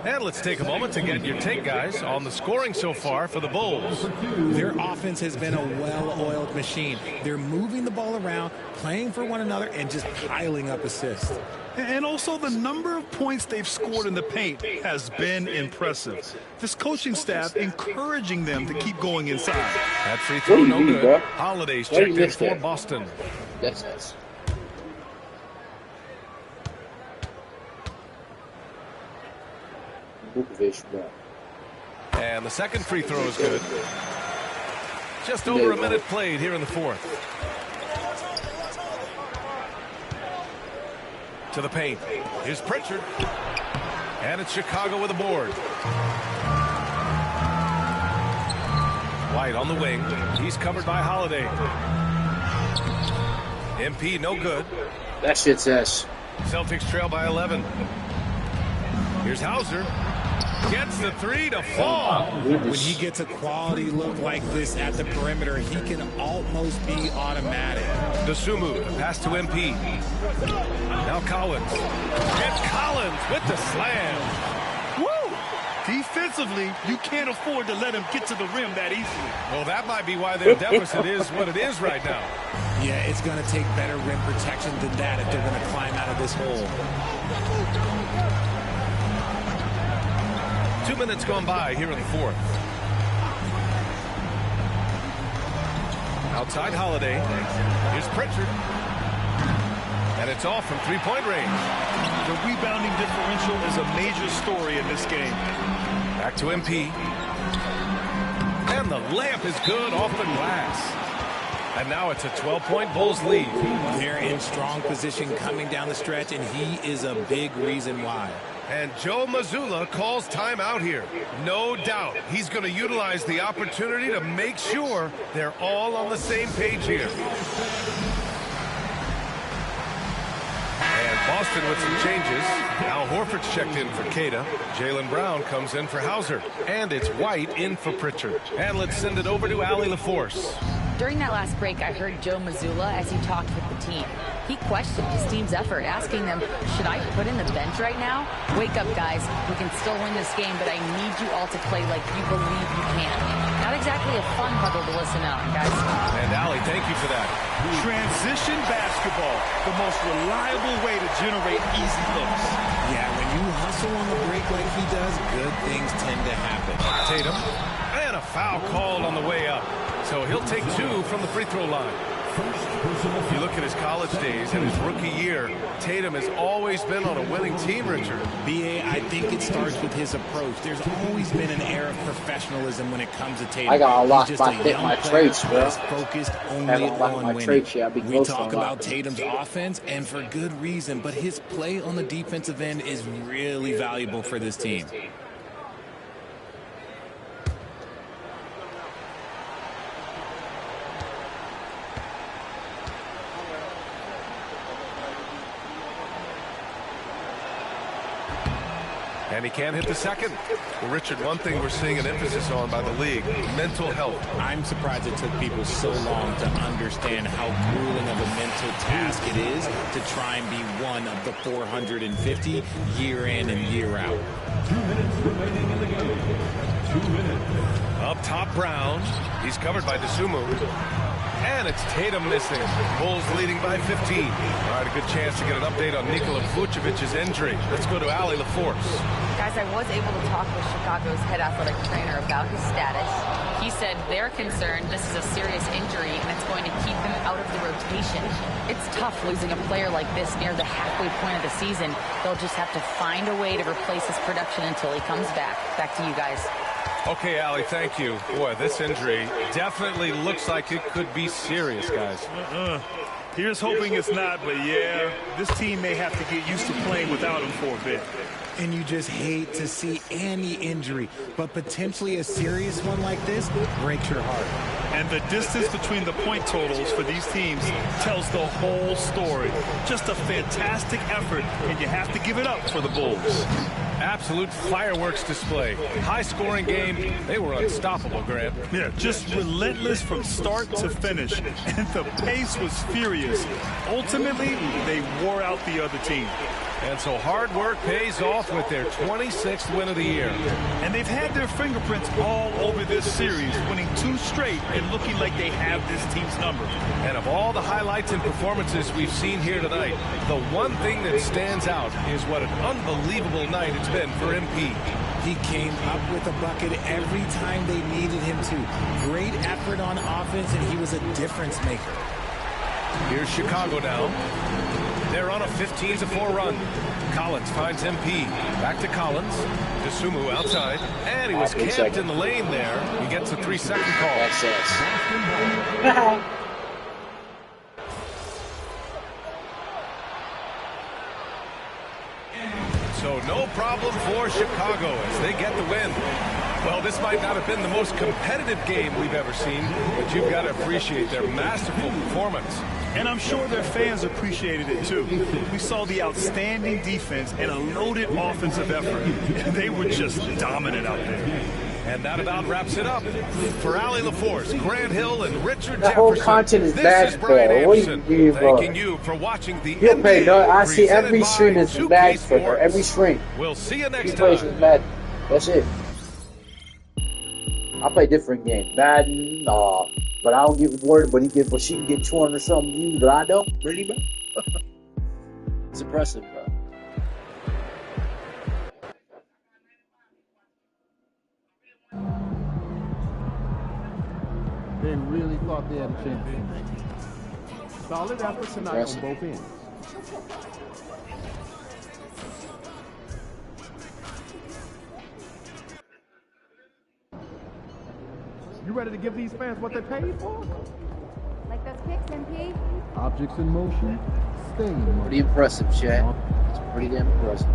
And let's take a moment to get your take, guys, on the scoring so far for the Bulls. Their offense has been a well-oiled machine. They're moving the ball around, playing for one another, and just piling up assists. And also the number of points they've scored in the paint has been impressive. This coaching staff encouraging them to keep going inside. That free throw no good. Holiday's checked in for Boston. That's nice. And the second free throw is good. Just over a minute played here in the fourth. To the paint. Here's Pritchard. And it's Chicago with a board. White on the wing. He's covered by Holiday. MP no good. That shit's ass. Celtics trail by 11. Here's Hauser. Gets the three to fall. When he gets a quality look like this at the perimeter, he can almost be automatic. DeSumo, pass to MP. Now Collins. It's Collins with the slam. Woo! Defensively, you can't afford to let him get to the rim that easily. Well, that might be why their deficit is what it is right now. Yeah, it's going to take better rim protection than that if they're going to climb out of this hole. 2 minutes gone by here in the fourth. Outside Holiday. Here's Pritchard. And it's off from three-point range. The rebounding differential is a major story in this game. Back to MP. And the layup is good off the glass. And now it's a 12-point Bulls lead. They're in strong position coming down the stretch, and he is a big reason why. And Joe Mazzulla calls timeout here. No doubt he's going to utilize the opportunity to make sure they're all on the same page here. And Boston with some changes. Al Horford's checked in for Queta. Jaylen Brown comes in for Hauser. And it's White in for Pritchard. And let's send it over to Allie LaForce. During that last break, I heard Joe Mazzulla as he talked with the team. He questioned his team's effort, asking them, should I put in the bench right now? Wake up, guys. We can still win this game, but I need you all to play like you believe you can. Not exactly a fun huddle to listen out, guys. And Allie, thank you for that. Transition basketball, the most reliable way to generate easy looks. Yeah, when you hustle on the break like he does, good things tend to happen. Tatum. And a foul called on the way up. So he'll take two from the free throw line. If you look at his college days and his rookie year, Tatum has always been on a winning team, Richard. B.A., I think it starts with his approach. There's always been an air of professionalism when it comes to Tatum. I got lost my traits, bro. Focused only on winning. We talk about Tatum's offense, and for good reason, but his play on the defensive end is really valuable for this team. And he can't hit the second. Well, Richard, one thing we're seeing an emphasis on by the league, mental health. I'm surprised it took people so long to understand how grueling of a mental task it is to try and be one of the 450 year in and year out. 2 minutes remaining in the game. 2 minutes. Up top, Brown. He's covered by DeSumo. And it's Tatum missing. Bulls leading by 15. All right, a good chance to get an update on Nikola Vucevic's injury. Let's go to Allie LaForce. Guys, I was able to talk with Chicago's head athletic trainer about his status. He said they're concerned this is a serious injury and it's going to keep him out of the rotation. It's tough losing a player like this near the halfway point of the season. They'll just have to find a way to replace his production until he comes back. Back to you guys. Okay, Allie, thank you. Boy, this injury definitely looks like it could be serious, guys. Here's hoping it's not, but yeah, this team may have to get used to playing without him for a bit. And you just hate to see any injury, but potentially a serious one like this breaks your heart. And the distance between the point totals for these teams tells the whole story. Just a fantastic effort, and you have to give it up for the Bulls. Absolute fireworks display. High-scoring game. They were unstoppable, Grant. Yeah, just relentless from start to finish. And the pace was furious. Ultimately, they wore out the other team. And so hard work pays off with their 26th win of the year. And they've had their fingerprints all over this series, winning 2 straight and looking like they have this team's number. And of all the highlights and performances we've seen here tonight, the one thing that stands out is what an unbelievable night it's been for MP. He came up with a bucket every time they needed him to. Great effort on offense, and he was a difference maker. Here's Chicago now. They're on a 15-4 run. Collins finds MP. Back to Collins. DeSumo outside. And he was camped in the lane there. He gets a 3-second call. That's it. So no problem for Chicago as they get the win. Well, this might not have been the most competitive game we've ever seen, but you've got to appreciate their masterful performance. And I'm sure their fans appreciated it too. We saw the outstanding defense and a loaded offensive effort. They were just dominant out there. And that about wraps it up. For Allie LaForce, Grant Hill, and Richard The whole Jefferson, content is this is Brian basketball. What do Anderson, you thanking you for watching the You'll pay, NBA no, I see presented every by stream is 2K basketball. Sports. Every stream. We'll see you next He plays time. with Madden. That's it. I play different games. Madden, but I don't get worried. But she can get 200 something views, but I don't. Really, bro? It's impressive, bro. They really thought they had a chance tonight. Solid effort tonight on both ends. You ready to give these fans what they paid for? Like those kicks, MP? Objects in motion, stay in motion. Pretty impressive, Chad. It's pretty damn impressive.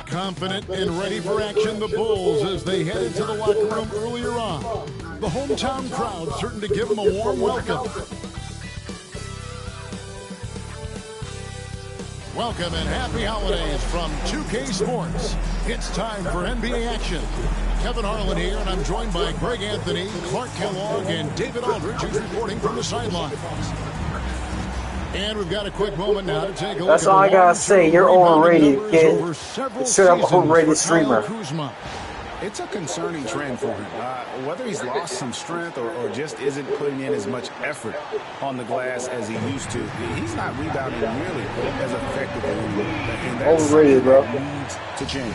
Confident and ready for action, the Bulls as they head into the locker room earlier on. The hometown crowd certain to give them a warm welcome. Welcome and happy holidays from 2K Sports. It's time for NBA action. Kevin Harlan here, and I'm joined by Greg Anthony, Clark Kellogg, and David Aldridge, who's reporting from the sideline. And we've got a quick moment now to take a look. That's all I gotta say. You're overrated, kid. Straight up overrated streamer. It's a concerning trend for him. Whether he's lost some strength or just isn't putting in as much effort on the glass as he used to, he's not rebounding nearly as effectively anymore. And that's overrated, bro. Needs to change.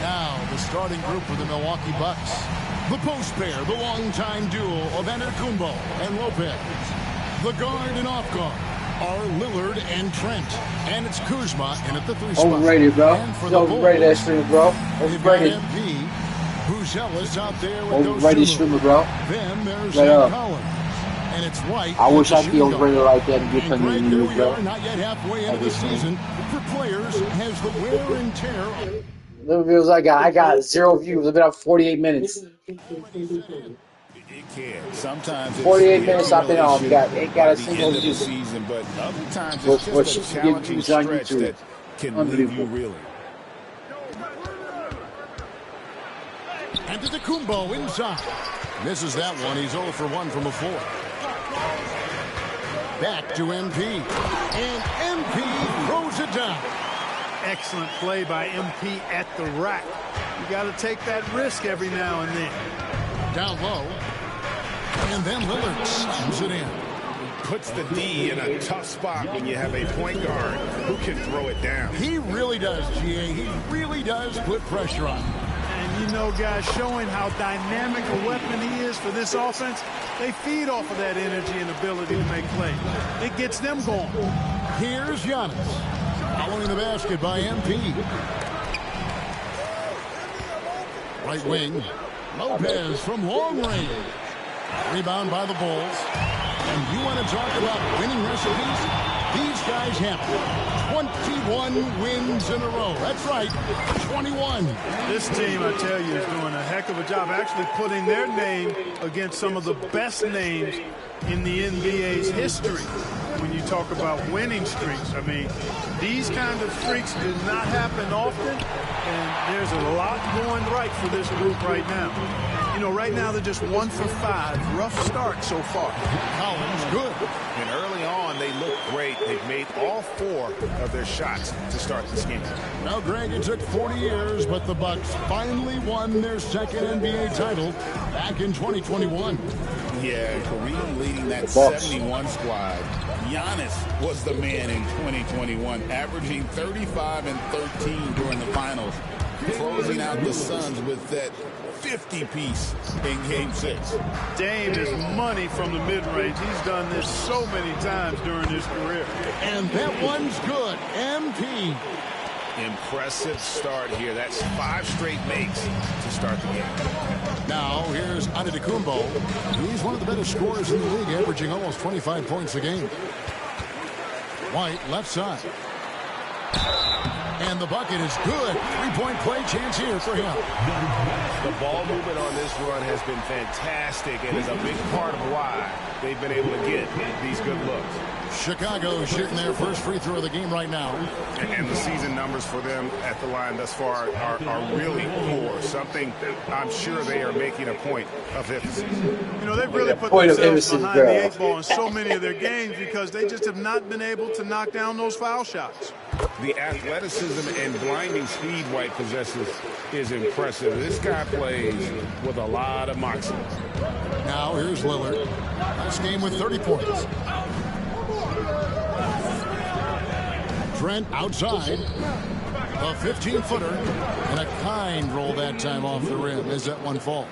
Now, the starting group for the Milwaukee Bucks. The post pair, the longtime duo of Antetokounmpo and Lopez. The guard and off guard are Lillard and Trent. And it's Kuzma in at the 3 spot. Overrated, bro. And for He's the overrated, that Bulls, streamer, bro. Overrated. MP, Buzelis out there with Overrated those streamer, bro. Then there's Right up. Collins. And it's White. I wish I the could be shooting overrated guard. like that and get And something Greg, to here use, we bro. are, not yet halfway into the season. For players, has the wear and tear. Little videos I got 0 views. I've been up 48 minutes. Sometimes 48 minutes I've been on. Ain't got a single view. view. Season, but other times What it's she just a can give challenging views on stretch YouTube. that can leave you reeling. Antetokounmpo inside. Misses that one. He's 0 for 1 from a 4. Back to MP. And MP throws it down. Excellent play by MP at the rack. You got to take that risk every now and then. Down low. And then Lillard slams it in. puts the D in a tough spot when you have a point guard who can throw it down. He really does, GA. He really does put pressure on him. And you know, guys, showing how dynamic a weapon he is for this offense, they feed off of that energy and ability to make plays. It gets them going. Here's Giannis. Following the basket by MP. Right wing. Lopez from long range. Rebound by the Bulls. And you want to talk about winning recipes? These guys have 21 wins in a row. That's right, 21. This team, I tell you, is doing a heck of a job actually putting their name against some of the best names in the NBA's history. When you talk about winning streaks, I mean, these kind of streaks do not happen often, and there's a lot going right for this group right now. You know, right now they're just 1 for 5. Rough start so far. Collins, good. And early on, they look great. They've made all 4 of their shots to start this game. Now, Greg, it took 40 years, but the Bucks finally won their second NBA title back in 2021. Yeah, Kareem leading that 71 squad. Giannis was the man in 2021, averaging 35 and 13 during the finals, closing out the Suns with that 50-piece in Game 6. Dame is money from the mid-range. He's done this so many times during his career. And that one's good. MP. Impressive start here. That's 5 straight makes to start the game. Now, here's Antetokounmpo. He's one of the better scorers in the league, averaging almost 25 points a game. White, left side. And the bucket is good. 3-point play chance here for him. The ball movement on this run has been fantastic and is a big part of why they've been able to get these good looks. Chicago shooting their first free throw of the game right now. And the season numbers for them at the line thus far are really poor. Something I'm sure they are making a point of emphasis. You know, they've really put themselves behind the 8 ball in so many of their games because they just have not been able to knock down those foul shots. The athleticism and blinding speed White possesses is impressive. This guy plays with a lot of moxie. Now here's Lillard. Last game with 30 points. Trent outside. A 15-footer. And a kind roll that time off the rim as that one falls.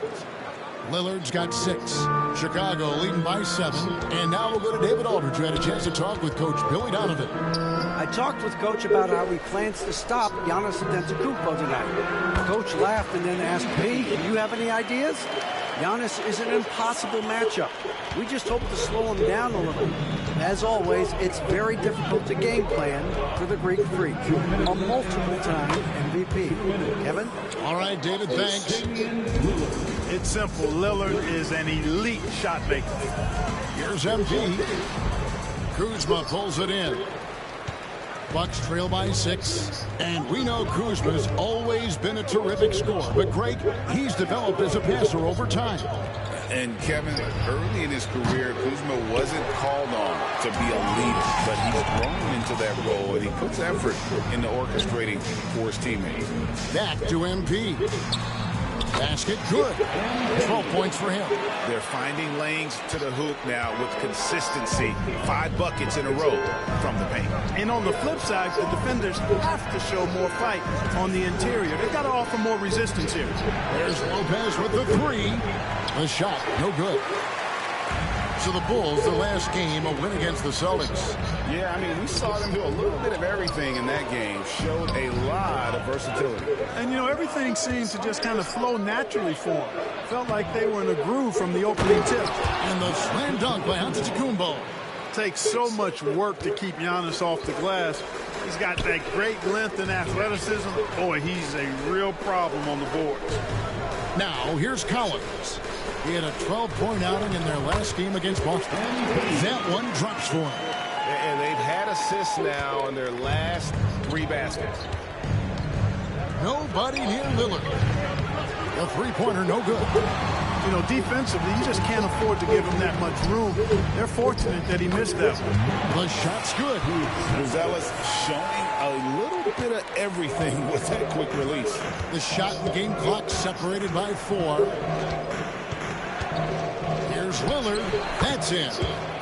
Lillard's got 6. Chicago leading by 7. And now we'll go to David Aldridge, who had a chance to talk with Coach Billy Donovan. I talked with Coach about how he plans to stop Giannis Antetokounmpo tonight. Coach laughed and then asked me, "Do you have any ideas?" Giannis is an impossible matchup. We just hope to slow him down a little. As always, it's very difficult to game plan for the Greek Freak, a multiple-time MVP. Kevin? All right, David, thanks. It's simple. Lillard is an elite shot maker. Here's MP. Kuzma pulls it in. Bucks trail by 6. And we know Kuzma's always been a terrific scorer. But, Greg, he's developed as a passer over time. And, Kevin, early in his career, Kuzma wasn't called on to be a leader. But he's grown into that role, and he puts effort into orchestrating for his teammates. Back to MP. Basket good. 12 points for him. They're finding lanes to the hoop now with consistency. 5 buckets in a row from the paint. And on the flip side, the defenders have to show more fight on the interior. They've got to offer more resistance here. There's Lopez with the 3. The shot, no good. So the Bulls, the last game, a win against the Celtics. Yeah, I mean, we saw them do a little bit of everything in that game. Showed a lot of versatility. And, you know, everything seemed to just kind of flow naturally for them. Felt like they were in a groove from the opening tip. And the slam dunk by Antetokounmpo. Takes so much work to keep Giannis off the glass. He's got that great length and athleticism. Boy, he's a real problem on the boards. Now, here's Collins. He had a 12-point outing in their last game against Boston. That one drops for him. And they've had assists now in their last 3 baskets. Nobody near Lillard. The 3-pointer, no good. You know, defensively, you just can't afford to give him that much room. They're fortunate that he missed that one. The shot's good. Buzelis showing a little bit of everything with that quick release. The shot and game clock separated by 4. Here's Lillard. That's in.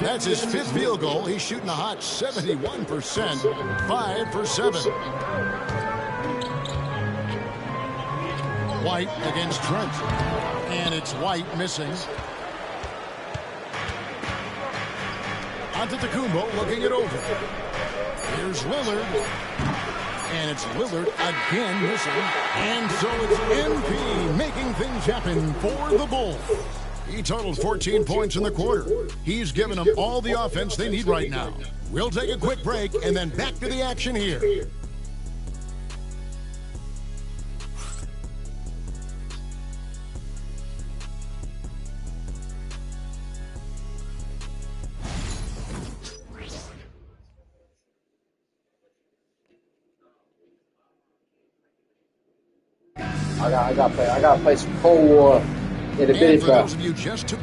That's his 5th field goal. He's shooting a hot 71%. 5 for 7. White against Trent. And it's White missing. Antetokounmpo looking it over. Here's Lillard. And it's Lillard again missing. And so it's MP making things happen for the Bulls. He totaled 14 points in the quarter. He's given them all the offense they need right now. We'll take a quick break and then back to the action here. I got to play some Cold War in a bit. For those of you just took.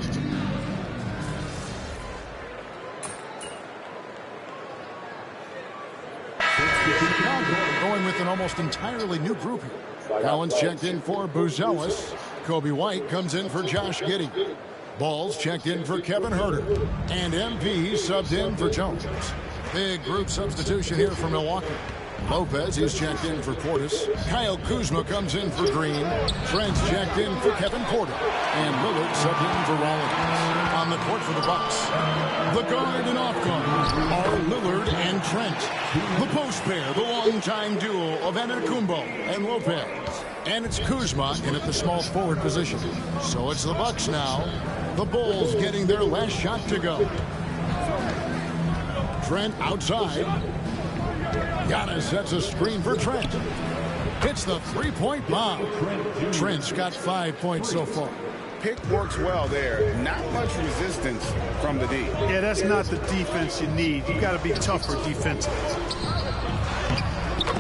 Going with an almost entirely new group here. Collins checked in for Buzelis. Kobe White comes in for Josh Giddey. Balls checked in for Kevin Huerter. And MP subbed in for Jones. Big group substitution here for Milwaukee. Lopez is checked in for Portis. Kyle Kuzma comes in for Green. Trent's checked in for Kevin Porter. And Lillard subbed in for Rollins. On the court for the Bucks, the guard and off guard are Lillard and Trent. The post pair, the longtime duo of Antetokounmpo and Lopez. And it's Kuzma in at the small forward position. So it's the Bucks now. The Bulls getting their last shot to go. Trent outside. Giannis sets a screen for Trent. Hits the three-point bomb. Trent's got 5 points so far. Pick works well there. Not much resistance from the D. Yeah, that's not the defense you need. You got to be tougher defensively.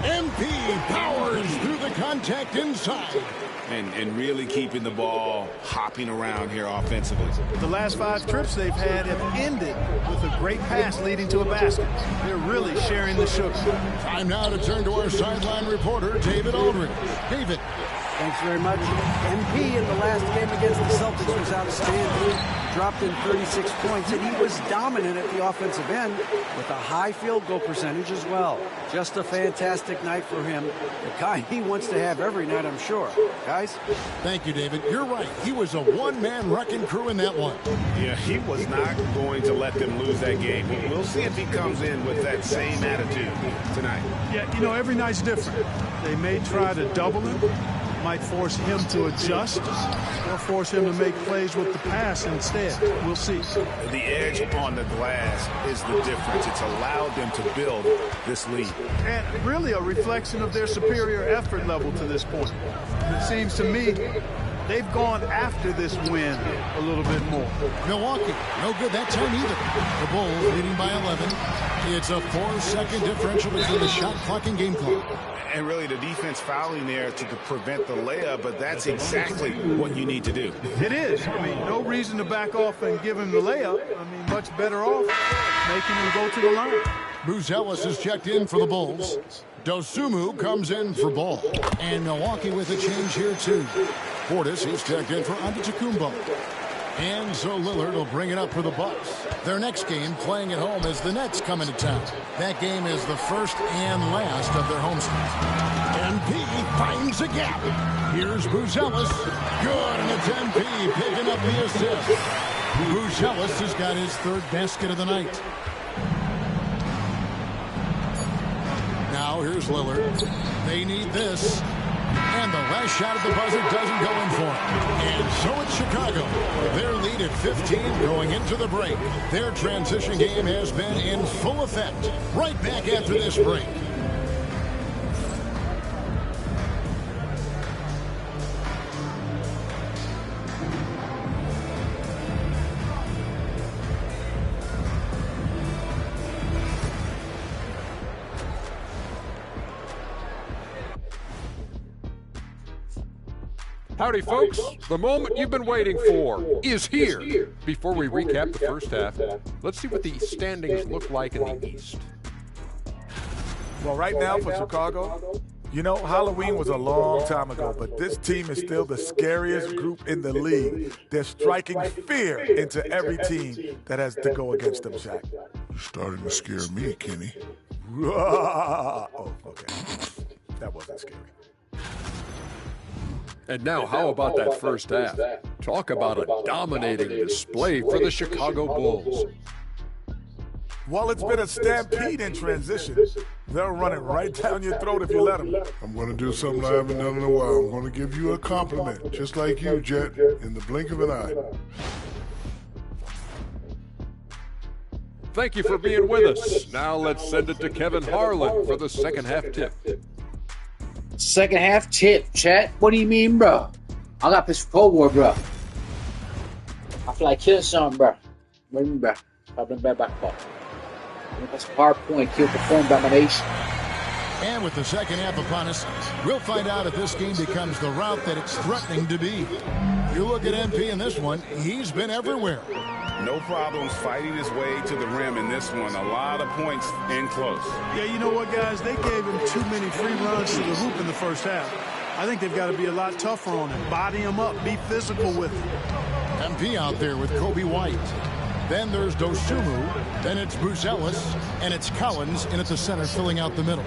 MP powers through the contact inside. And really keeping the ball hopping around here offensively. The last 5 trips they've had have ended with a great pass leading to a basket. They're really sharing the sugar. Time now to turn to our sideline reporter, David Aldridge. David. Thanks very much. MP in the last game against the Celtics was outstanding. Dropped in 36 points, and he was dominant at the offensive end with a high field goal percentage as well. Just a fantastic night for him. The kind he wants to have every night, I'm sure. Guys? Thank you, David. You're right. He was a one-man wrecking crew in that one. Yeah, he was not going to let them lose that game. We'll see if he comes in with that same attitude tonight. Yeah, you know, every night's different. They may try to double him. Might force him to adjust or force him to make plays with the pass instead. We'll see. The edge on the glass is the difference. It's allowed them to build this lead. And really a reflection of their superior effort level to this point. It seems to me they've gone after this win a little bit more. Milwaukee, no good that time either. The Bulls leading by 11. It's a 4-second differential between the shot clock and game clock. And really the defense fouling there to prevent the layup, but that's exactly what you need to do. It is. I mean, no reason to back off and give him the layup. I mean, much better off making him go to the line. Buzelis is checked in for the Bulls. Dosumu comes in for Ball. And Milwaukee with a change here, too. Portis is checked in for Antetokounmpo. And so Lillard will bring it up for the Bucks. Their next game playing at home as the Nets come into town. That game is the first and last of their homestand. MP finds a gap. Here's Buzelis. Good, and it's MP picking up the assist. Buzelis has got his 3rd basket of the night. Now here's Lillard. They need this. And the last shot at the buzzer doesn't go in for him. And so it's Chicago. Their lead at 15 going into the break. Their transition game has been in full effect. Right back after this break. Howdy, folks. The moment you've been waiting for is here. Before we recap the first half, let's see what the standings look like in the East. Well, right now for Chicago, You know, Halloween was a long time ago, but this team is still the scariest group in the league. They're striking fear into every team that has to go against them, Shaq. You're starting to scare me, Kenny. Oh, okay. That wasn't scary. And now, how about that first half? Talk about a dominating display for the Chicago Bulls. Well, it's been a stampede in transition. They'll run it right down your throat if you let them. I'm going to do something I haven't done in a while. I'm going to give you a compliment, just like you, Jet, in the blink of an eye. Thank you for being with us. Now let's send it to Kevin Harlan for the second half tip. Second half tip, chat. What do you mean, bro? I got this for Cold War, bro. I feel like killing something, bro. What do you mean, bro? I've been back ball. That's a hard point. Kill performed domination. And with the second half upon us, we'll find out if this game becomes the route that it's threatening to be. You look at MP in this one, he's been everywhere. No problems fighting his way to the rim in this one. A lot of points in close. Yeah, you know what, guys? They gave him too many free runs to the hoop in the first half. I think they've got to be a lot tougher on him. Body him up. Be physical with him. MP out there with Kobe White. Then there's Dosunmu, then it's Buzelis, and it's Collins in at the center filling out the middle.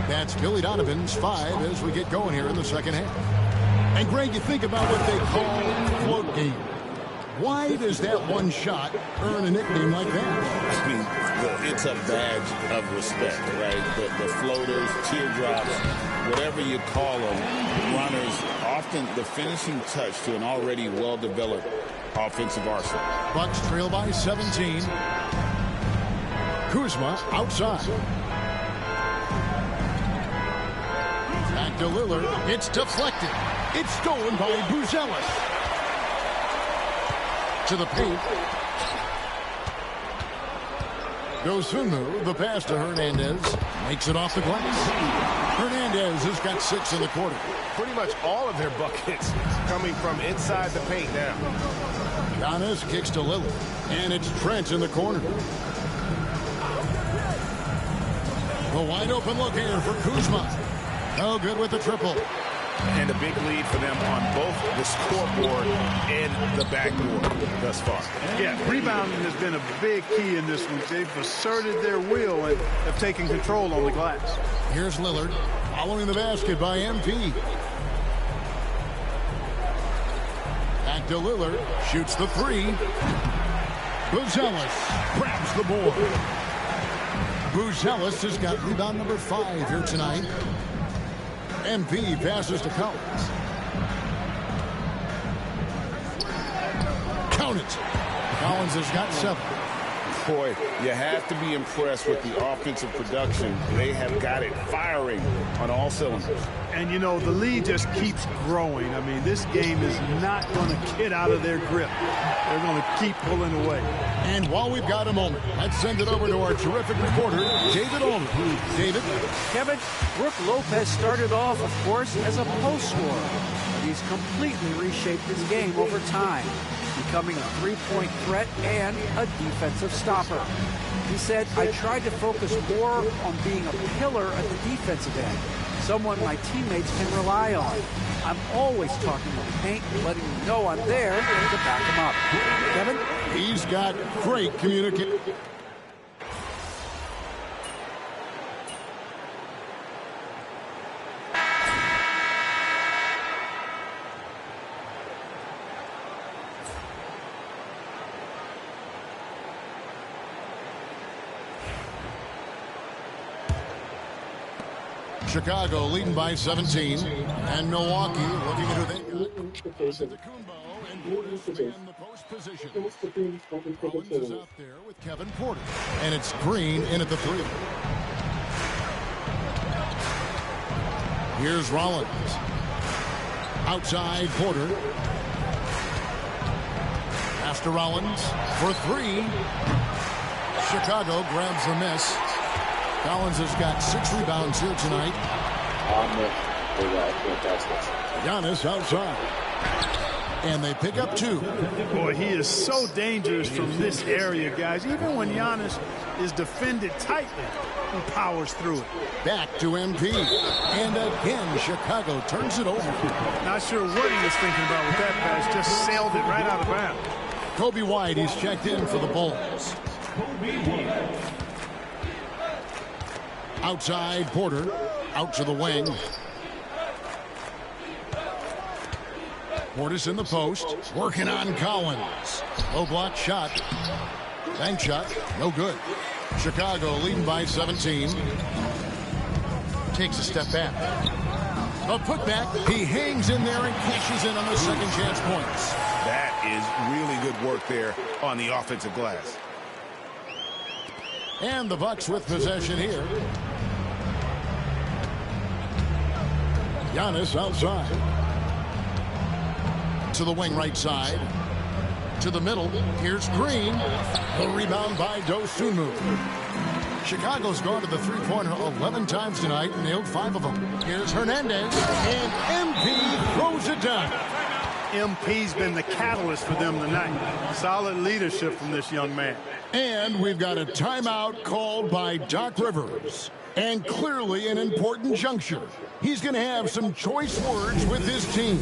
That's Billy Donovan's 5 as we get going here in the second half. And Greg, you think about what they call float game. Why does that one shot earn a nickname like that? I mean, it's a badge of respect, right? The floaters, teardrops, whatever you call them, runners, often the finishing touch to an already well-developed offensive arsenal. Bucks trail by 17. Kuzma outside. Back to Lillard. It's deflected. It's stolen by Buzelis. To the paint. Dosunmu, the pass to Hernandez. Makes it off the glass. Hernandez has got 6 in the quarter. Pretty much all of their buckets coming from inside the paint now. Giannis kicks to Lillard. And it's Trent in the corner. A wide open look here for Kuzma. No good with the triple. And a big lead for them on both the scoreboard and the backboard thus far. Yeah, rebounding has been a big key in this one. They've asserted their will and have taken control on the glass. Here's Lillard following the basket by MP. Back to Lillard. Shoots the 3. Buzelis grabs the board. Buzelis has got rebound number 5 here tonight. MP passes to Collins. Count it. Collins has got 7. Boy, you have to be impressed with the offensive production. They have got it firing on all cylinders. And, you know, the lead just keeps growing. I mean, this game is not going to get out of their grip. They're going to keep pulling away. And while we've got a moment, let's send it over to our terrific reporter, David Olney. David? Kevin, Brook Lopez started off, of course, as a post scorer. But he's completely reshaped his game over time, becoming a three-point threat and a defensive stopper. He said, I tried to focus more on being a pillar at the defensive end, someone my teammates can rely on. I'm always talking to the paint, letting them know I'm there to back him up. Kevin? He's got great communication. Chicago leading by 17, and Milwaukee looking at who they got. Antetokounmpo and Portis in the post position. Collins is out there with Kevin Porter, and it's Green in at the 3. Here's Rollins. Outside Porter. Pass to Rollins for 3. Chicago grabs the miss. Collins has got 6 rebounds here tonight. Giannis outside. and they pick up 2. Boy, he is so dangerous from this area, guys. Even when Giannis is defended tightly, he powers through it. Back to MP. And again, Chicago turns it over. Not sure what he was thinking about with that pass. Just sailed it right out of bounds. Kobe White, he's checked in for the Bulls. Outside, Porter. Out to the wing. Portis in the post. Working on Collins. Low block shot. Bank shot. No good. Chicago leading by 17. Takes a step back. A putback. He hangs in there and cashes in on the second chance points. That is really good work there on the offensive glass. And the Bucks with possession here. Giannis outside. To the wing right side. To the middle. Here's Green. The rebound by Dosunmu. Chicago's gone to the three-pointer 11 times tonight and nailed 5 of them. Here's Hernandez. And MP throws it down. MP's been the catalyst for them tonight. Solid leadership from this young man. And we've got a timeout called by Doc Rivers. And clearly an important juncture. He's going to have some choice words with his team.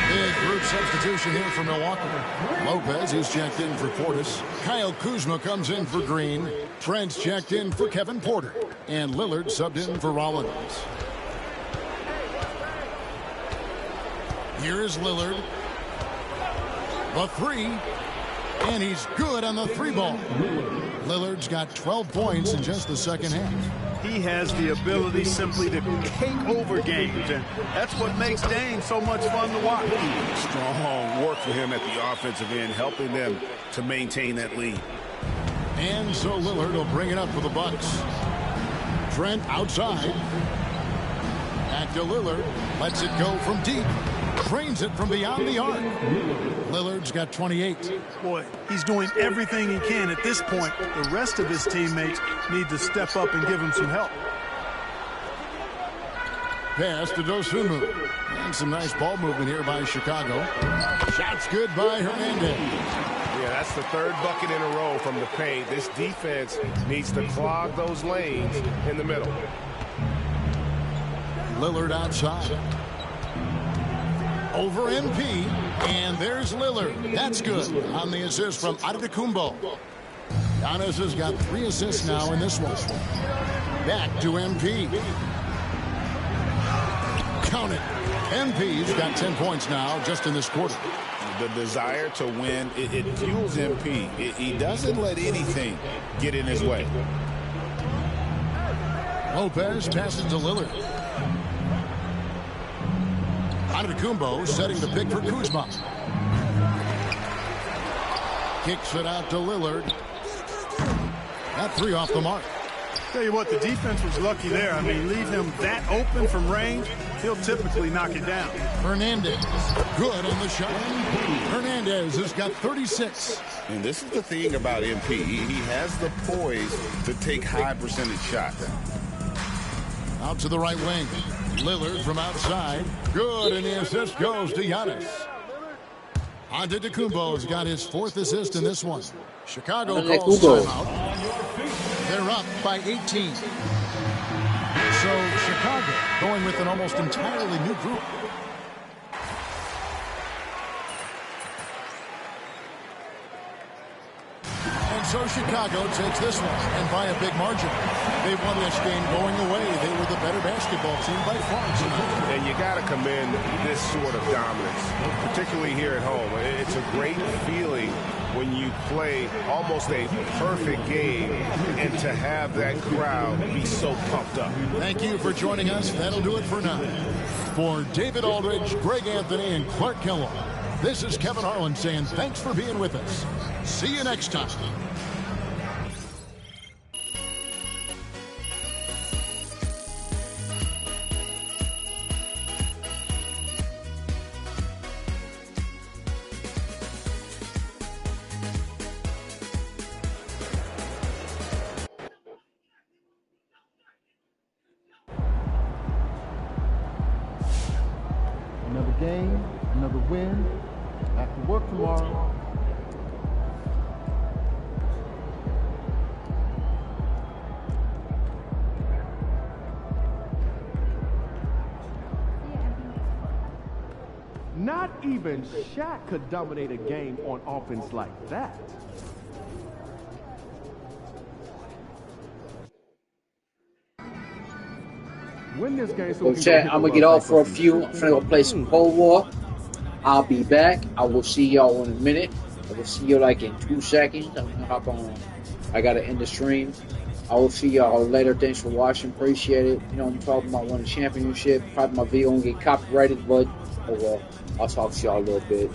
Big group substitution here for Milwaukee. Lopez, he's checked in for Portis. Kyle Kuzma comes in for Green. Trent's checked in for Kevin Porter. And Lillard subbed in for Rollins. Here is Lillard. The 3. And he's good on the 3 ball. Lillard's got 12 points in just the second half. He has the ability simply to take over games, and that's what makes Dame so much fun to watch. Strong work for him at the offensive end, helping them to maintain that lead. And so Lillard will bring it up for the Bucks. Trent outside. Back to Lillard. Lets it go from deep. Drains it from beyond the arc. Lillard's got 28. Boy, he's doing everything he can at this point. The rest of his teammates need to step up and give him some help. Pass to Dosunmu. And some nice ball movement here by Chicago. Shots good by Hernandez. Yeah, that's the 3rd bucket in a row from the paint. This defense needs to clog those lanes in the middle. Lillard outside. Over MP, and there's Lillard. That's good on the assist from Antetokounmpo. Giannis has got 3 assists now in this one. Back to MP. Count it. MP's got 10 points now just in this quarter. The desire to win, it fuels MP. He doesn't let anything get in his way. Lopez passes to Lillard. Antetokounmpo setting the pick for Kuzma. Kicks it out to Lillard. That 3 off the mark. Tell you what, the defense was lucky there. I mean, leave him that open from range, he'll typically knock it down. Hernandez, good on the shot. Hernandez has got 36. And this is the thing about MP. He has the poise to take high percentage shots. Out to the right wing. Lillard from outside. Good, and the assist goes to Giannis. Antetokounmpo's got his 4th assist in this one. Chicago calls timeout. They're up by 18. So Chicago going with an almost entirely new group. And so Chicago takes this one, and by a big margin. They won this game going away. They were the better basketball team by far tonight. And you got to commend this sort of dominance, particularly here at home. It's a great feeling when you play almost a perfect game and to have that crowd be so pumped up. Thank you for joining us. That'll do it for now. For David Aldridge, Greg Anthony, and Clark Kellogg, this is Kevin Harlan saying thanks for being with us. See you next time. game, another win. Back to work tomorrow. Not even Shaq could dominate a game on offense like that. Win this game so chat, I'm gonna get off for a few. I'm gonna go play some Cold War. I'll be back. I will see y'all in a minute. I will see you like in 2 seconds. I'm gonna hop on. I gotta end the stream. I will see y'all later. Thanks for watching. Appreciate it. You know, I'm talking about winning championship. Probably my video won't get copyrighted, but oh well. I'll talk to y'all a little bit.